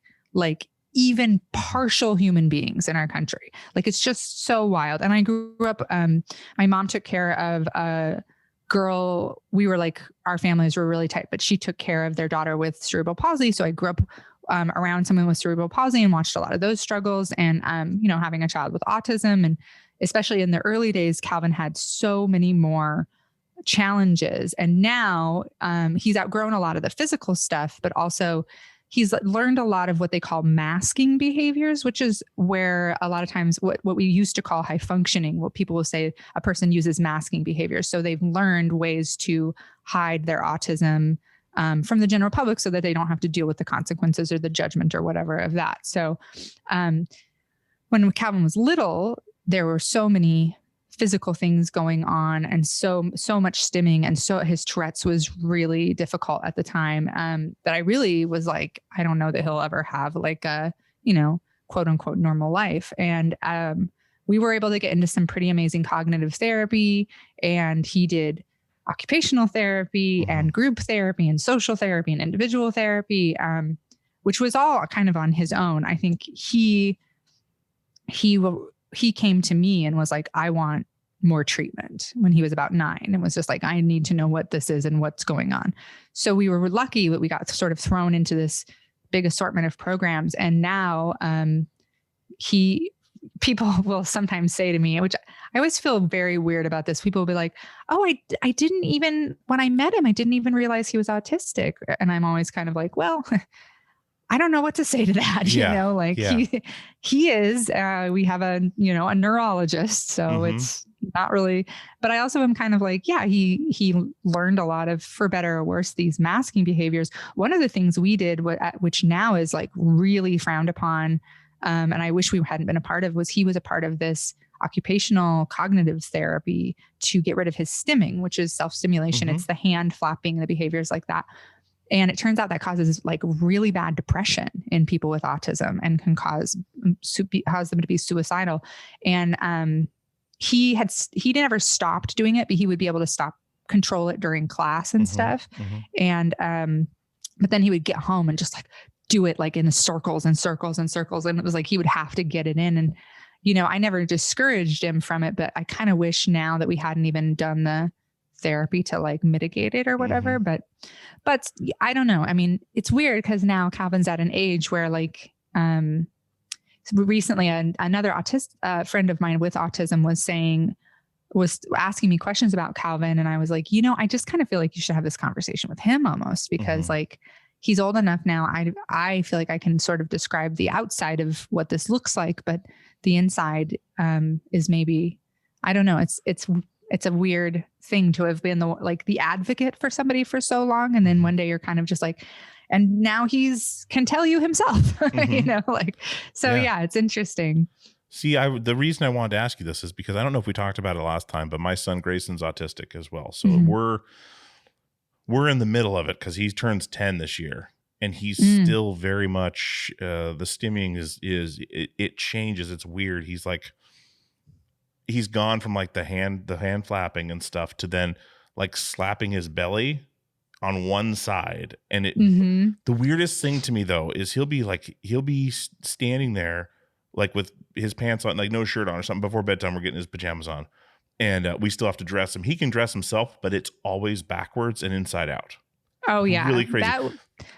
even partial human beings in our country. Like, it's just so wild. And I grew up, my mom took care of a girl. We were like, our families were really tight, but she took care of their daughter with cerebral palsy. So I grew up around someone with cerebral palsy and watched a lot of those struggles and, having a child with autism. And especially in the early days, Calvin had so many more challenges. And now he's outgrown a lot of the physical stuff, but also he's learned a lot of what they call masking behaviors, which is where a lot of times what we used to call high functioning, what people will say a person uses masking behaviors. So they've learned ways to hide their autism from the general public so that they don't have to deal with the consequences or the judgment or whatever of that. So when Calvin was little, there were so many physical things going on and so much stimming. And so his Tourette's was really difficult at the time that I really was like, I don't know that he'll ever have like a, quote unquote normal life. And we were able to get into some pretty amazing cognitive therapy, and he did occupational therapy and group therapy and social therapy and individual therapy, which was all kind of on his own. I think he came to me and was like, I want more treatment when he was about 9. And was just like, I need to know what this is and what's going on. So we were lucky that we got sort of thrown into this big assortment of programs. And now people will sometimes say to me, which I always feel very weird about this. People will be like, oh, I didn't even, when I met him, I didn't even realize he was autistic. And I'm always kind of like, well, I don't know what to say to that. He is, we have a neurologist, so it's not really, but I also am kind of like, yeah, he learned a lot of, for better or worse, these masking behaviors. One of the things we did, which now is like really frowned upon, and I wish we hadn't been a part of, was he was a part of this occupational cognitive therapy to get rid of his stimming, which is self-stimulation. It's the hand flapping, the behaviors like that. And it turns out that causes like really bad depression in people with autism and can cause them to be suicidal. And he never stopped doing it, but he would be able to control it during class and stuff. And but then he would get home and just like do it like in circles and circles and circles. And it was like he would have to get it in. And I never discouraged him from it, but I kind of wish now that we hadn't even done the therapy to like mitigate it or whatever. But I don't know. I mean, it's weird because now Calvin's at an age where like recently another friend of mine with autism was asking me questions about Calvin, and I was like, I just kind of feel like you should have this conversation with him almost, because like he's old enough now. I feel like I can sort of describe the outside of what this looks like, but the inside is maybe, I don't know. It's a weird thing to have been the advocate for somebody for so long. And then one day you're kind of just like, and now can tell you himself, yeah, it's interesting. See, the reason I wanted to ask you this is because I don't know if we talked about it last time, but my son Grayson's autistic as well. So we're in the middle of it because he turns 10 this year. And he's still very much the stimming it changes. It's weird. He's gone from like the hand flapping and stuff to then like slapping his belly on one side. And the weirdest thing to me though is he'll be standing there like with his pants on, like no shirt on or something before bedtime. We're getting his pajamas on, and we still have to dress him. He can dress himself, but it's always backwards and inside out. Oh yeah, really crazy.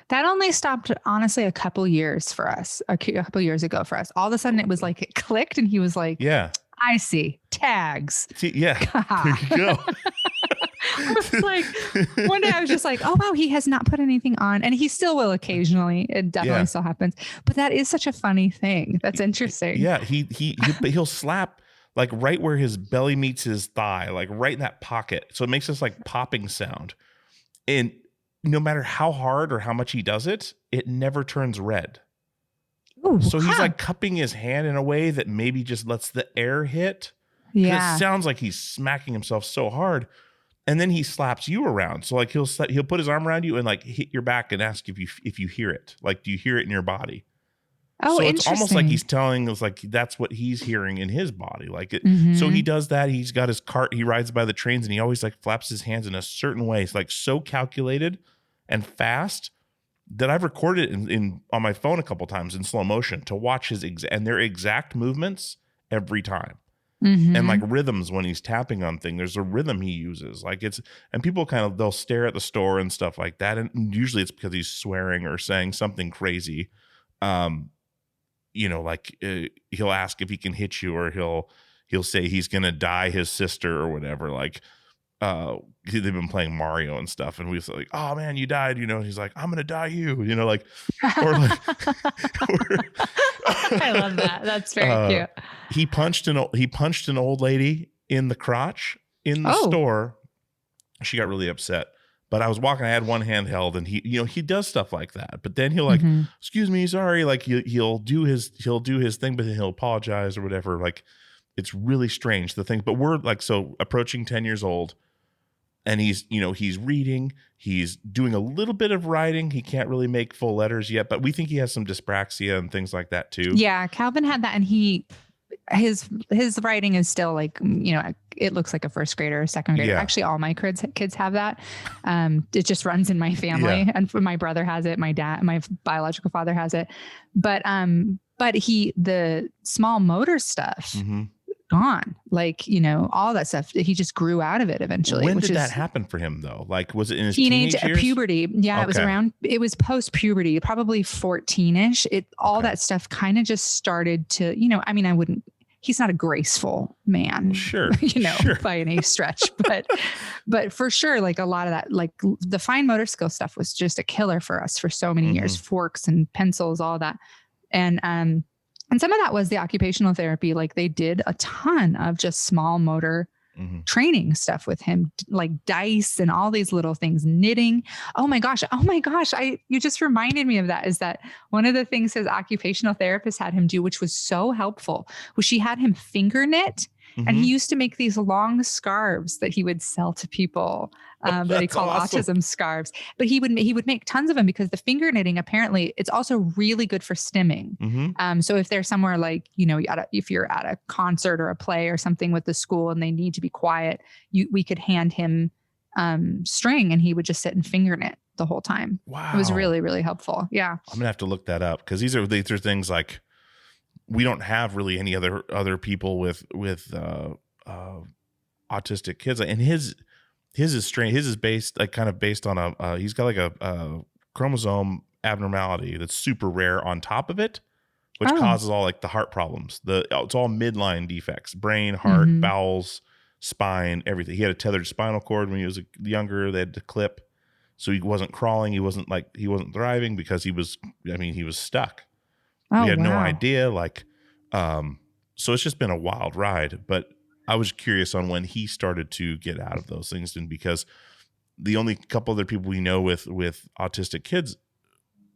That only stopped honestly a couple years for us. A couple years ago for us. All of a sudden, it was like it clicked, and he was like, "Yeah, I see tags." See, yeah, there you go. I was like, one day I was just like, "Oh wow, he has not put anything on," and he still will occasionally. It definitely still happens, but that is such a funny thing. That's interesting. Yeah, he'll slap like right where his belly meets his thigh, like right in that pocket. So it makes this like popping sound, and no matter how hard or how much he does it, it never turns red. Ooh, so he's like cupping his hand in a way that maybe just lets the air hit. Yeah. It sounds like he's smacking himself so hard. And then he slaps you around. So like he'll put his arm around you and like hit your back and ask if you hear it. Like, do you hear it in your body? Oh, so it's almost like he's telling us like that's what he's hearing in his body. Like so he does that. He's got his cart. He rides by the trains and he always like flaps his hands in a certain way. It's like so calculated and fast that I've recorded in on my phone a couple times in slow motion to watch and their exact movements every time. And like rhythms when he's tapping on things, there's a rhythm he uses. Like and people they'll stare at the store and stuff like that. And usually it's because he's swearing or saying something crazy. He'll ask if he can hit you, or he'll say he's going to die his sister or whatever. Like, they've been playing Mario and stuff, and we was like, "Oh man, you died," he's like, "I'm gonna die you," like, or like, I love that. That's very cute. He punched an old lady in the crotch in the store. She got really upset, but I was walking. I had one hand held, and he does stuff like that. But then he'll like, "Excuse me, sorry." Like he'll do his thing, but then he'll apologize or whatever. Like it's really strange the thing. But we're like approaching 10 years old. And he's reading, he's doing a little bit of writing. He can't really make full letters yet, but we think he has some dyspraxia and things like that too. Yeah, Calvin had that, and his writing is still like, it looks like a first grader or second grader. Yeah. Actually, all my kids have that. It just runs in my family, and my brother has it. My biological father has it, but the small motor stuff. Gone, like all that stuff. He just grew out of it eventually. When did that happen for him though? Like, was it in his teenage years? Puberty? Yeah, okay. It was post puberty, probably 14ish. That stuff kind of just started to, he's not a graceful man, sure, by any stretch, but for sure, like a lot of that, like the fine motor skill stuff was just a killer for us for so many years. Forks and pencils, all that, and some of that was the occupational therapy. Like they did a ton of just small motor training stuff with him, like dice and all these little things, knitting. Oh my gosh. You just reminded me of that. Is that one of the things his occupational therapist had him do, which was so helpful, was she had him finger knit. And he used to make these long scarves that he would sell to people that he called autism scarves. But he would make tons of them because the finger knitting, apparently, it's also really good for stimming. So if there's somewhere like, if you're at a concert or a play or something with the school and they need to be quiet, we could hand him string and he would just sit and finger knit the whole time. Wow. It was really, really helpful. Yeah. I'm going to have to look that up because these are things like, we don't have really any other people with autistic kids, and his is strange. His is based on he's got like a chromosome abnormality that's super rare on top of it, which causes all like the heart problems. It's all midline defects: brain, heart, bowels, spine, everything. He had a tethered spinal cord when he was younger. They had to clip, so he wasn't crawling. He wasn't thriving because he was stuck. We had no idea. Like, So it's just been a wild ride. But I was curious on when he started to get out of those things, and because the only couple other people we know with autistic kids,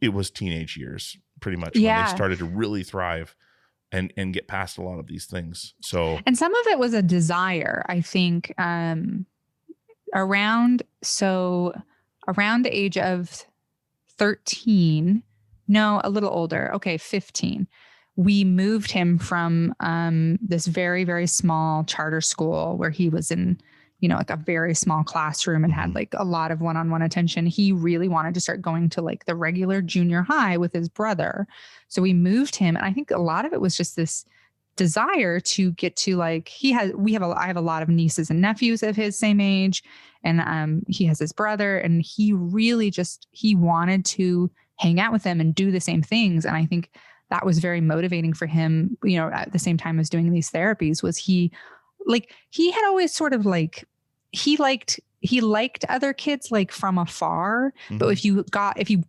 it was teenage years pretty much when they started to really thrive and get past a lot of these things. So, and some of it was a desire, I think, around the age of 13, no, a little older. Okay. 15. We moved him from this very, very small charter school where he was in, like a very small classroom and had like a lot of one-on-one attention. He really wanted to start going to like the regular junior high with his brother. So we moved him. And I think a lot of it was just this desire to get to like, I have a lot of nieces and nephews of his same age. And he has his brother, and he really he wanted to hang out with them and do the same things. And I think that was very motivating for him, at the same time as doing these therapies, was he had always sort of like, he liked other kids like from afar, but if you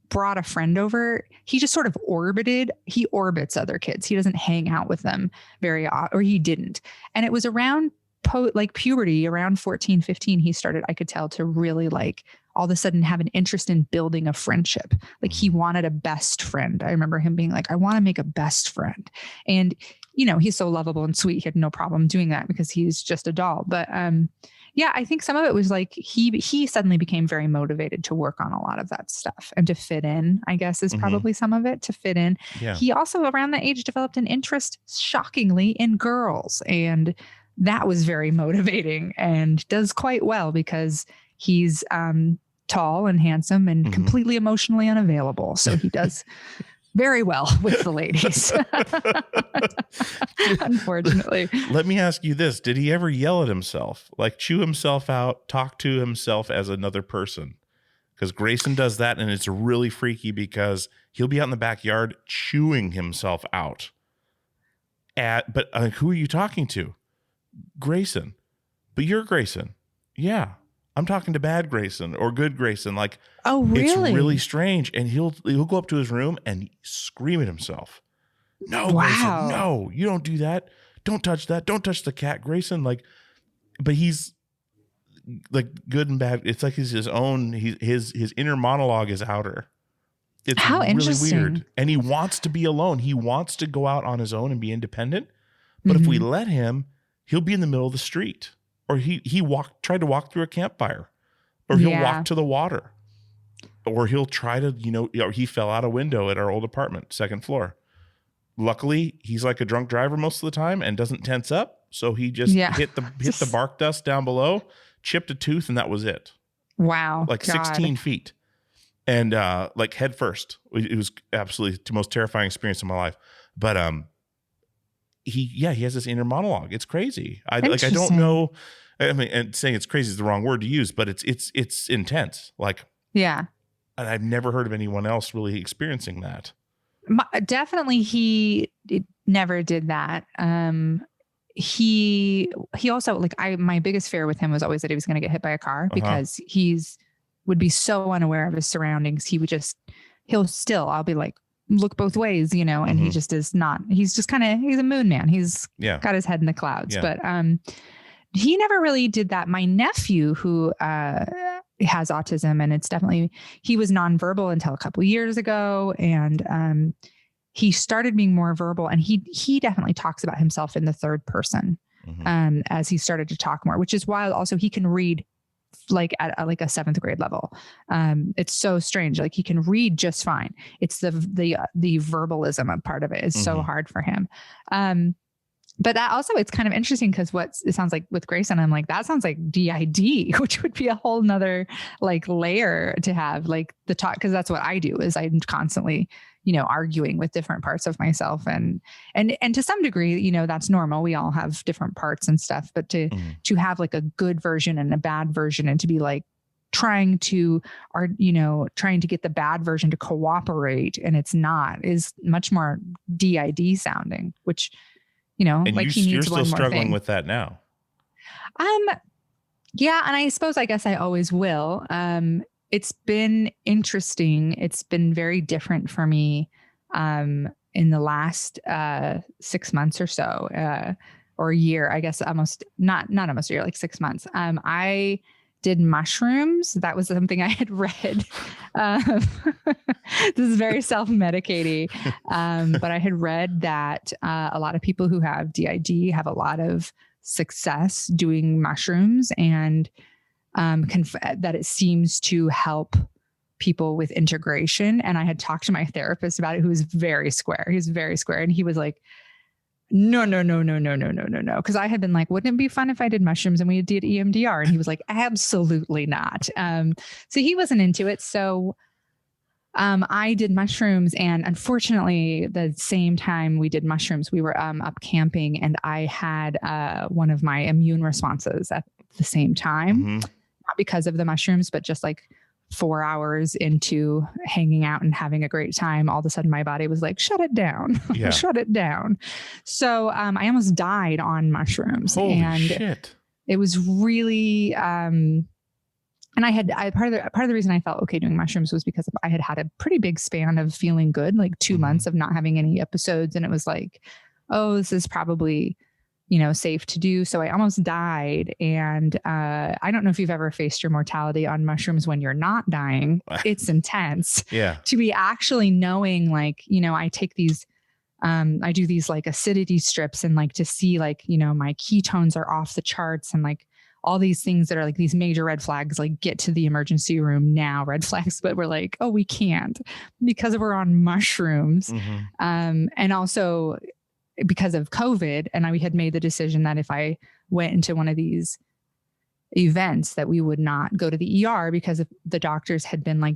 brought a friend over, he just sort of orbits other kids. He doesn't hang out with them or he didn't. And it was around puberty, around 14, 15, he started, I could tell, to really like all of a sudden have an interest in building a friendship. Like he wanted a best friend. I remember him being like, I want to make a best friend. And, he's so lovable and sweet. He had no problem doing that because he's just a doll. But, I think some of it was like he suddenly became very motivated to work on a lot of that stuff and to fit in, I guess, is probably some of it, to fit in. Yeah. He also around that age developed an interest, shockingly, in girls. And that was very motivating and does quite well because he's tall and handsome and completely emotionally unavailable. So he does very well with the ladies. Unfortunately. Let me ask you this. Did he ever yell at himself? Like chew himself out, talk to himself as another person? Because Grayson does that, and it's really freaky because he'll be out in the backyard chewing himself out. But who are you talking to? Grayson. But you're Grayson. Yeah. I'm talking to bad Grayson or good Grayson. Like, oh, really? It's really strange. And he'll go up to his room and scream at himself. No, wow. Grayson, no, you don't do that. Don't touch that. Don't touch the cat, Grayson. Like, but he's like good and bad. It's like he's his own. His inner monologue is outer. It's how really interesting. Weird. And he wants to be alone. He wants to go out on his own and be independent. But if we let him, he'll be in the middle of the street. Or he tried to walk through a campfire, or he'll walk to the water, or he'll try to, or he fell out a window at our old apartment, second floor. Luckily, he's like a drunk driver most of the time and doesn't tense up. So he just hit the bark dust down below, chipped a tooth, and that was it. Wow. Like 16 feet. And like head first. It was absolutely the most terrifying experience of my life. But he has this inner monologue. It's crazy. I don't know. I mean, and saying it's crazy is the wrong word to use, but it's intense. Like, yeah. And I've never heard of anyone else really experiencing that. Definitely, he never did that. He also my biggest fear with him was always that he was going to get hit by a car because would be so unaware of his surroundings. I'll be like, look both ways, and he just is not. He's just he's a moon man. He's got his head in the clouds, but he never really did that. My nephew, who has autism, and he was nonverbal until a couple of years ago, and he started being more verbal, and he definitely talks about himself in the third person as he started to talk more, which is why also he can read like at a 7th grade level. It's so strange. Like he can read just fine. It's the verbalism part of it is so hard for him. But that also, it's kind of interesting because it sounds like with Grayson, I'm like, that sounds like DID, which would be a whole nother like layer to have like the talk. Cause that's what I do is I'm constantly, arguing with different parts of myself and to some degree, that's normal. We all have different parts and stuff, but to have like a good version and a bad version and to be like trying to get the bad version to cooperate and it's not is much more DID sounding, which, and like he needs you're still one more struggling thing. with that now. Yeah. And I guess I always will. It's been interesting. It's been very different for me. And in the last 6 months or so, or a year, I guess, not almost a year, like 6 months. I did mushrooms. That was something I had read. This is very self-medicating. But I had read that a lot of people who have DID have a lot of success doing mushrooms, and that it seems to help people with integration. And I had talked to my therapist about it, who was very square. He was very square. And he was like, no. Because I had been like, wouldn't it be fun if I did mushrooms and we did EMDR? And he was like, absolutely not. So he wasn't into it. So I did mushrooms, and unfortunately, the same time we did mushrooms, we were up camping, and I had one of my immune responses at the same time, not because of the mushrooms, but just like 4 hours into hanging out and having a great time, all of a sudden my body was like, shut it down, shut it down. So I almost died on mushrooms. Holy shit. It was really, and part of the reason I felt okay doing mushrooms was because I had a pretty big span of feeling good, like 2 months of not having any episodes. And it was like, oh, this is probably, safe to do. So I almost died. And I don't know if you've ever faced your mortality on mushrooms when you're not dying. It's intense. Yeah. To be actually knowing, like, I take these, I do these like acidity strips, and like to see like, my ketones are off the charts, and like all these things that are like these major red flags, like get to the emergency room now, red flags, but we're like, oh, we can't because we're on mushrooms. And also because of COVID. And we had made the decision that if I went into one of these events that we would not go to the ER, because the doctors had been like,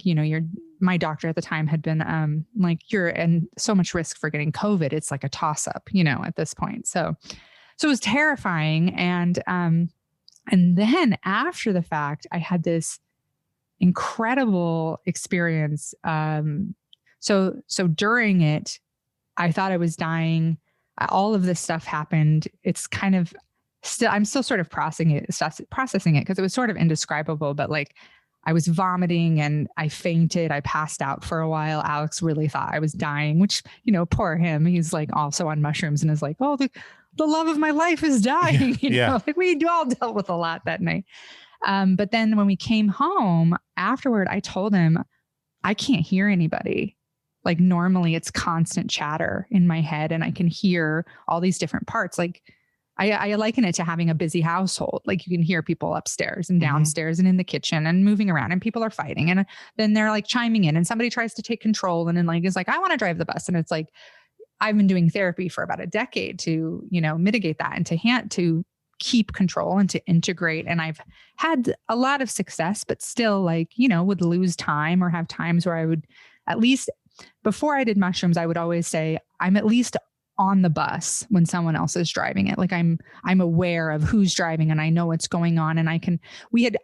my doctor at the time had been like, you're in so much risk for getting COVID. It's like a toss up, at this point. So it was terrifying. And then after the fact, I had this incredible experience. So during it, I thought I was dying. All of this stuff happened. It's kind of I'm still sort of processing it because it was sort of indescribable, but like I was vomiting and I fainted. I passed out for a while. Alex really thought I was dying, which, poor him. He's like also on mushrooms and is like, oh, the love of my life is dying. Like we all dealt with a lot that night. But then when we came home afterward, I told him, I can't hear anybody. Like normally it's constant chatter in my head and I can hear all these different parts. Like I liken it to having a busy household. Like you can hear people upstairs and downstairs and in the kitchen and moving around, and people are fighting. And then they're like chiming in, and somebody tries to take control and then like is like, I want to drive the bus. And it's like, I've been doing therapy for about a decade to, mitigate that and to keep control and to integrate. And I've had a lot of success, but still like, would lose time or have times where I would at least, before I did mushrooms, I would always say, I'm at least on the bus when someone else is driving it. Like I'm aware of who's driving and I know what's going on. And I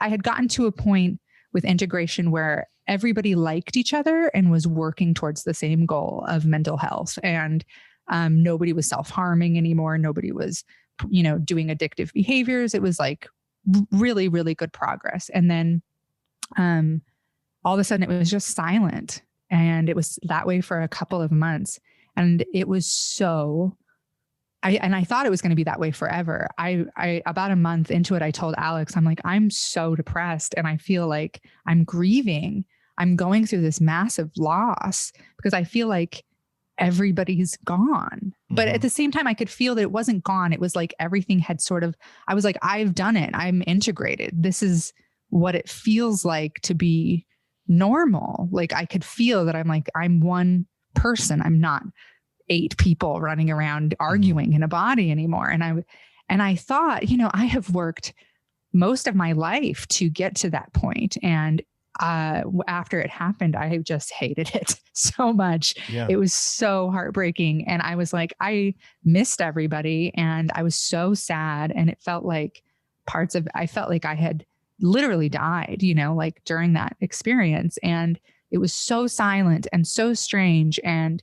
had gotten to a point with integration where everybody liked each other and was working towards the same goal of mental health. And nobody was self-harming anymore. Nobody was, doing addictive behaviors. It was like really, really good progress. And then all of a sudden it was just silent. And it was that way for a couple of months. And it was I thought it was going to be that way forever. I about a month into it, I told Alex, I'm like, I'm so depressed and I feel like I'm grieving. I'm going through this massive loss because I feel like everybody's gone. But at the same time, I could feel that it wasn't gone. It was like everything had I was like, I've done it. I'm integrated. This is what it feels like to be normal. Like I could feel that I'm one person. I'm not 8 people running around arguing in a body anymore. And I thought, I have worked most of my life to get to that point. And after it happened, I just hated it so much. Yeah. It was so heartbreaking. And I was like, I missed everybody and I was so sad. And it felt like I felt like I had literally died, like during that experience. And it was so silent and so strange. And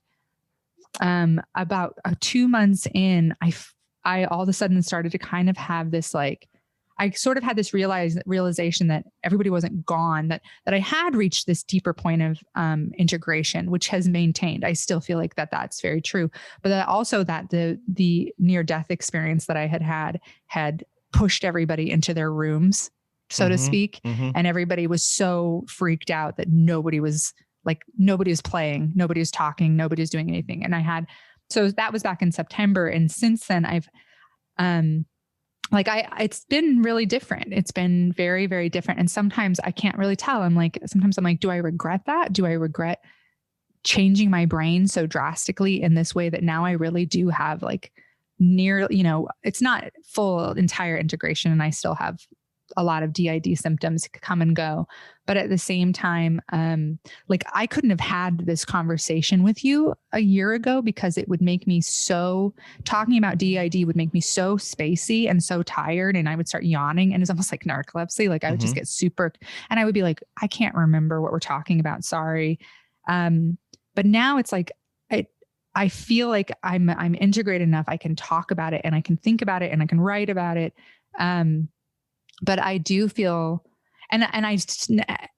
about 2 months in, I all of a sudden started to kind of have this, like, I sort of had this realization that everybody wasn't gone, that I had reached this deeper point of integration, which has maintained. I still feel like that's very true, but that also that the near-death experience that I had pushed everybody into their rooms, so to speak, and everybody was so freaked out that nobody was playing, nobody was talking, nobody was doing anything, so that was back in September, and since then I've it's been really different. It's been very, very different. And sometimes I can't really tell. Sometimes I'm like, do I regret that? Do I regret changing my brain so drastically in this way that now I really do have it's not full entire integration, and I still have a lot of DID symptoms come and go. But at the same time, I couldn't have had this conversation with you a year ago because it would make me talking about DID would make me so spacey and so tired, and I would start yawning, and it's almost like narcolepsy. I would just get super, and I would be like, I can't remember what we're talking about. Sorry. But now it's like, I feel like I'm integrated enough. I can talk about it, and I can think about it, and I can write about it. But I do feel, and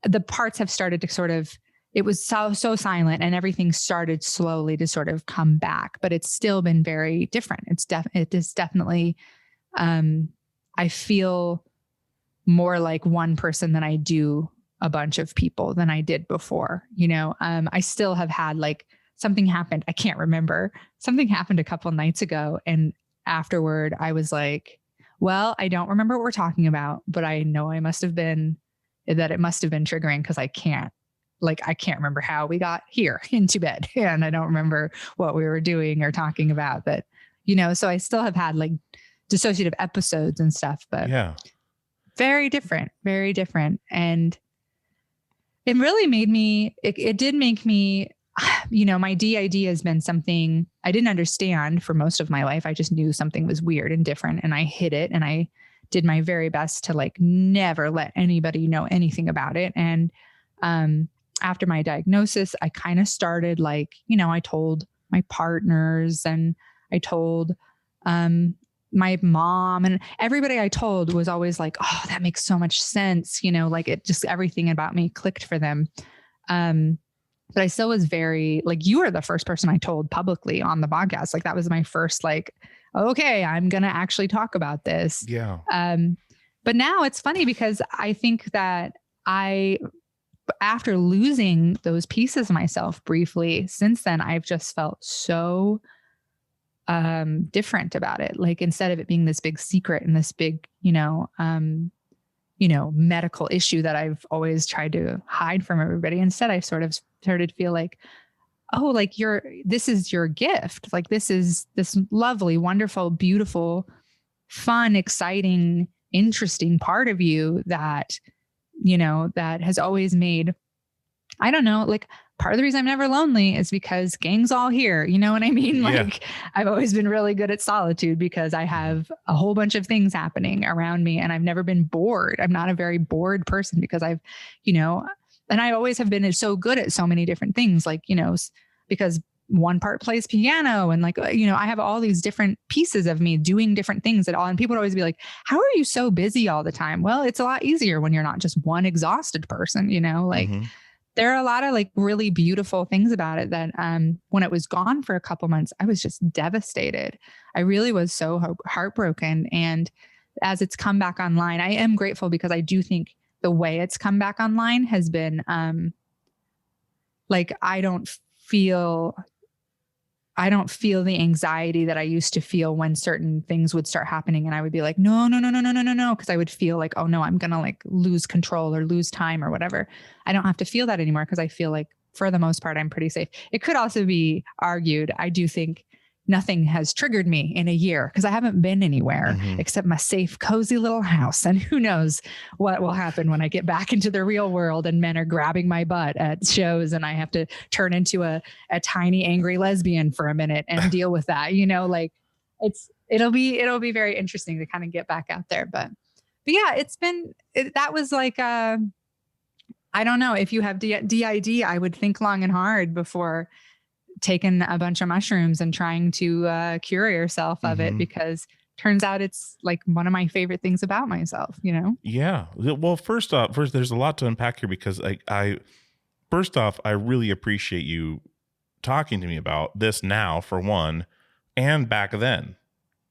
the parts have started to sort of, it was so silent, and everything started slowly to sort of come back, but it's still been very different. It is definitely, I feel more like one person than I do a bunch of people than I did before. I still have had something happened. I can't remember. Something happened a couple nights ago, and afterward I was like, well, I don't remember what we're talking about, but I know it must have been triggering, because I can't remember how we got here into bed, and I don't remember what we were doing or talking about that, so I still have had dissociative episodes and stuff, but yeah, very different. And it really made me, it did make me, my DID has been something I didn't understand for most of my life. I just knew something was weird and different, and I hid it, and I did my very best to never let anybody know anything about it. And after my diagnosis, I kind of started I told my partners, and I told my mom, and everybody I told was always like, oh, that makes so much sense. It just, everything about me clicked for them. But I still was very, you were the first person I told publicly on the podcast. That was my first, okay, I'm going to actually talk about this. Yeah. But now it's funny because I think that after losing those pieces of myself briefly, since then, I've just felt so different about it. Instead of it being this big secret and this big, medical issue that I've always tried to hide from everybody. Instead, I sort of started to feel this is your gift. This is this lovely, wonderful, beautiful, fun, exciting, interesting part of you that, that has always made, I don't know, part of the reason I'm never lonely is because gang's all here. You know what I mean? I've always been really good at solitude because I have a whole bunch of things happening around me, and I've never been bored. I'm not a very bored person because I've, and I always have been so good at so many different things, because one part plays piano, and I have all these different pieces of me doing different things at all. And people would always be like, how are you so busy all the time? Well, it's a lot easier when you're not just one exhausted person, There are a lot of really beautiful things about it that when it was gone for a couple months, I was just devastated. I really was so heartbroken. And as it's come back online, I am grateful because I do think the way it's come back online has been I don't feel the anxiety that I used to feel when certain things would start happening. And I would be like, no. Cause I would feel oh no, I'm going to lose control or lose time or whatever. I don't have to feel that anymore. Cause I feel for the most part, I'm pretty safe. It could also be argued. I do think nothing has triggered me in a year because I haven't been anywhere except my safe, cozy little house. And who knows what will happen when I get back into the real world and men are grabbing my butt at shows and I have to turn into a tiny, angry lesbian for a minute and deal with that. It'll be very interesting to kind of get back out there. But yeah, that was I don't know, if you have DID, I would think long and hard before taking a bunch of mushrooms and trying to cure yourself of it, because turns out it's like one of my favorite things about myself, you know? Yeah. Well, first, there's a lot to unpack here because first off, I really appreciate you talking to me about this now, for one, and back then.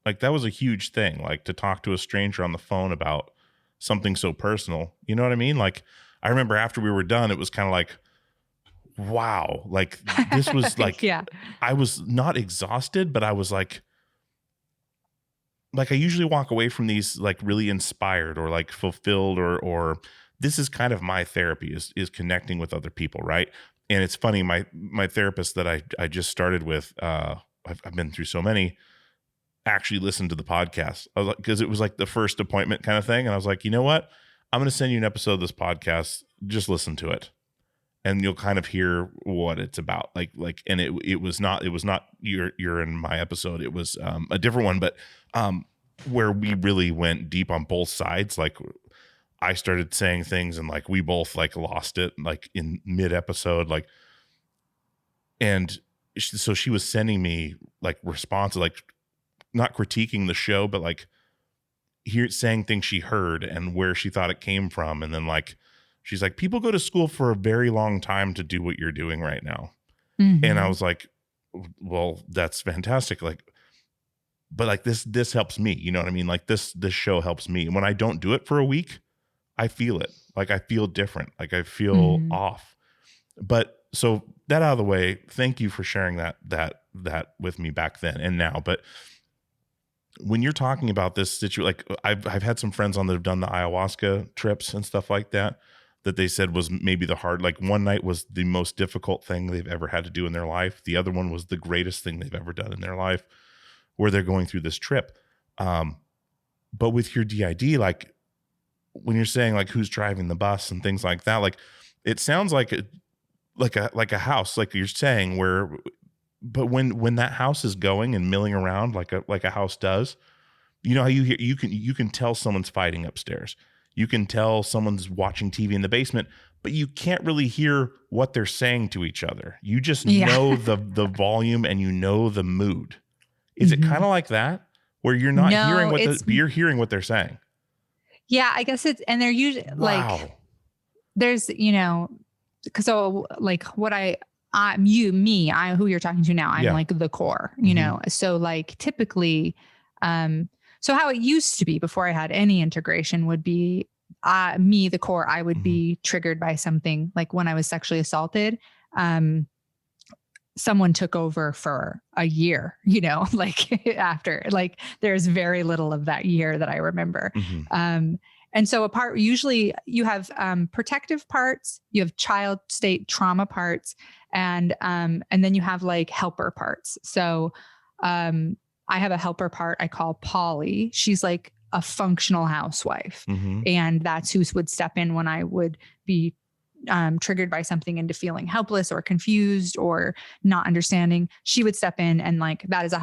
Like, that was a huge thing, like, to talk to a stranger on the phone about something so personal. You know what I mean? Like, I remember after we were done, it was kind of like, wow, like, this was like, Yeah. I was not exhausted, but I was like I usually walk away from these like really inspired or like fulfilled, or this is kind of my therapy is connecting with other people. Right. And it's funny, my therapist that I just started with, I've been through so many, actually listened to the podcast. I was like, because it was like the first appointment kind of thing. And I was like, you know what? I'm going to send you an episode of this podcast. Just listen to it. And you'll kind of hear what it's about. And it was not you're in my episode. It was a different one, but where we really went deep on both sides. Like, I started saying things and like we both like lost it like in mid episode, like, and so she was sending me like responses, like not critiquing the show, but like saying things she heard and where she thought it came from. And then like, she's like, people go to school for a very long time to do what you're doing right now. Mm-hmm. And I was like, well, that's fantastic. Like, but like this helps me, you know what I mean? Like this show helps me. And when I don't do it for a week, I feel it. Like, I feel different. Like, I feel off. But so that out of the way, thank you for sharing that with me back then and now. But when you're talking about this situation, like I've had some friends on that have done the ayahuasca trips and stuff like that they said was maybe like one night was the most difficult thing they've ever had to do in their life. The other one was the greatest thing they've ever done in their life, where they're going through this trip. But with your DID, like when you're saying like who's driving the bus and things like that, like it sounds like a house, like you're saying, but when that house is going and milling around like a house does, you know how you can tell someone's fighting upstairs. You can tell someone's watching TV in the basement, but you can't really hear what they're saying to each other. You just know the volume and you know the mood. Is it kind of like that, where you're not hearing you're hearing what they're saying? Yeah, I guess and they're usually like, there's, you know, so like what who you're talking to now, I'm like the core, you know? So like typically, so how it used to be before I had any integration would be me, the core, I would be triggered by something like when I was sexually assaulted. Someone took over for a year, you know, like after, like there's very little of that year that I remember. And so usually you have protective parts, you have child state trauma parts, and then you have like helper parts. So I have a helper part I call Polly. She's like a functional housewife. And that's who would step in when I would be triggered by something into feeling helpless or confused or not understanding. She would step in, and like that is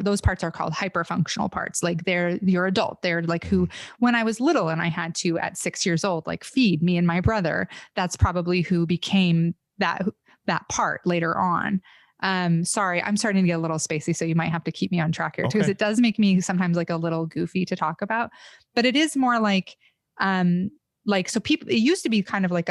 those parts are called hyper functional parts. Like they're your adult. They're like who, when I was little and I had to at 6 years old, like feed me and my brother, that's probably who became that part later on. Sorry, I'm starting to get a little spacey, so you might have to keep me on track here too, because it does make me sometimes like a little goofy to talk about, but it is more like, so people, it used to be kind of like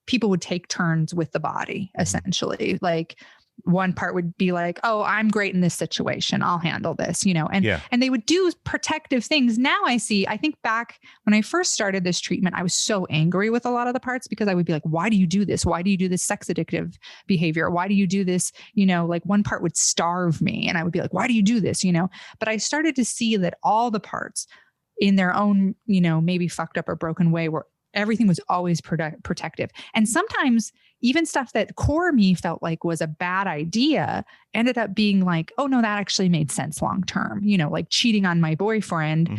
people would take turns with the body, essentially. Like one part would be like, oh, I'm great in this situation, I'll handle this, you know, and they would do protective things. Now I think back when I first started this treatment, I was so angry with a lot of the parts, because I would be like, why do you do this? Why do you do this sex addictive behavior? Why do you do this? You know, like one part would starve me and I would be like, why do you do this? You know, but I started to see that all the parts in their own, you know, maybe fucked up or broken way everything was always protective. And sometimes even stuff that core me felt like was a bad idea ended up being like, oh no, that actually made sense long term. You know, like cheating on my boyfriend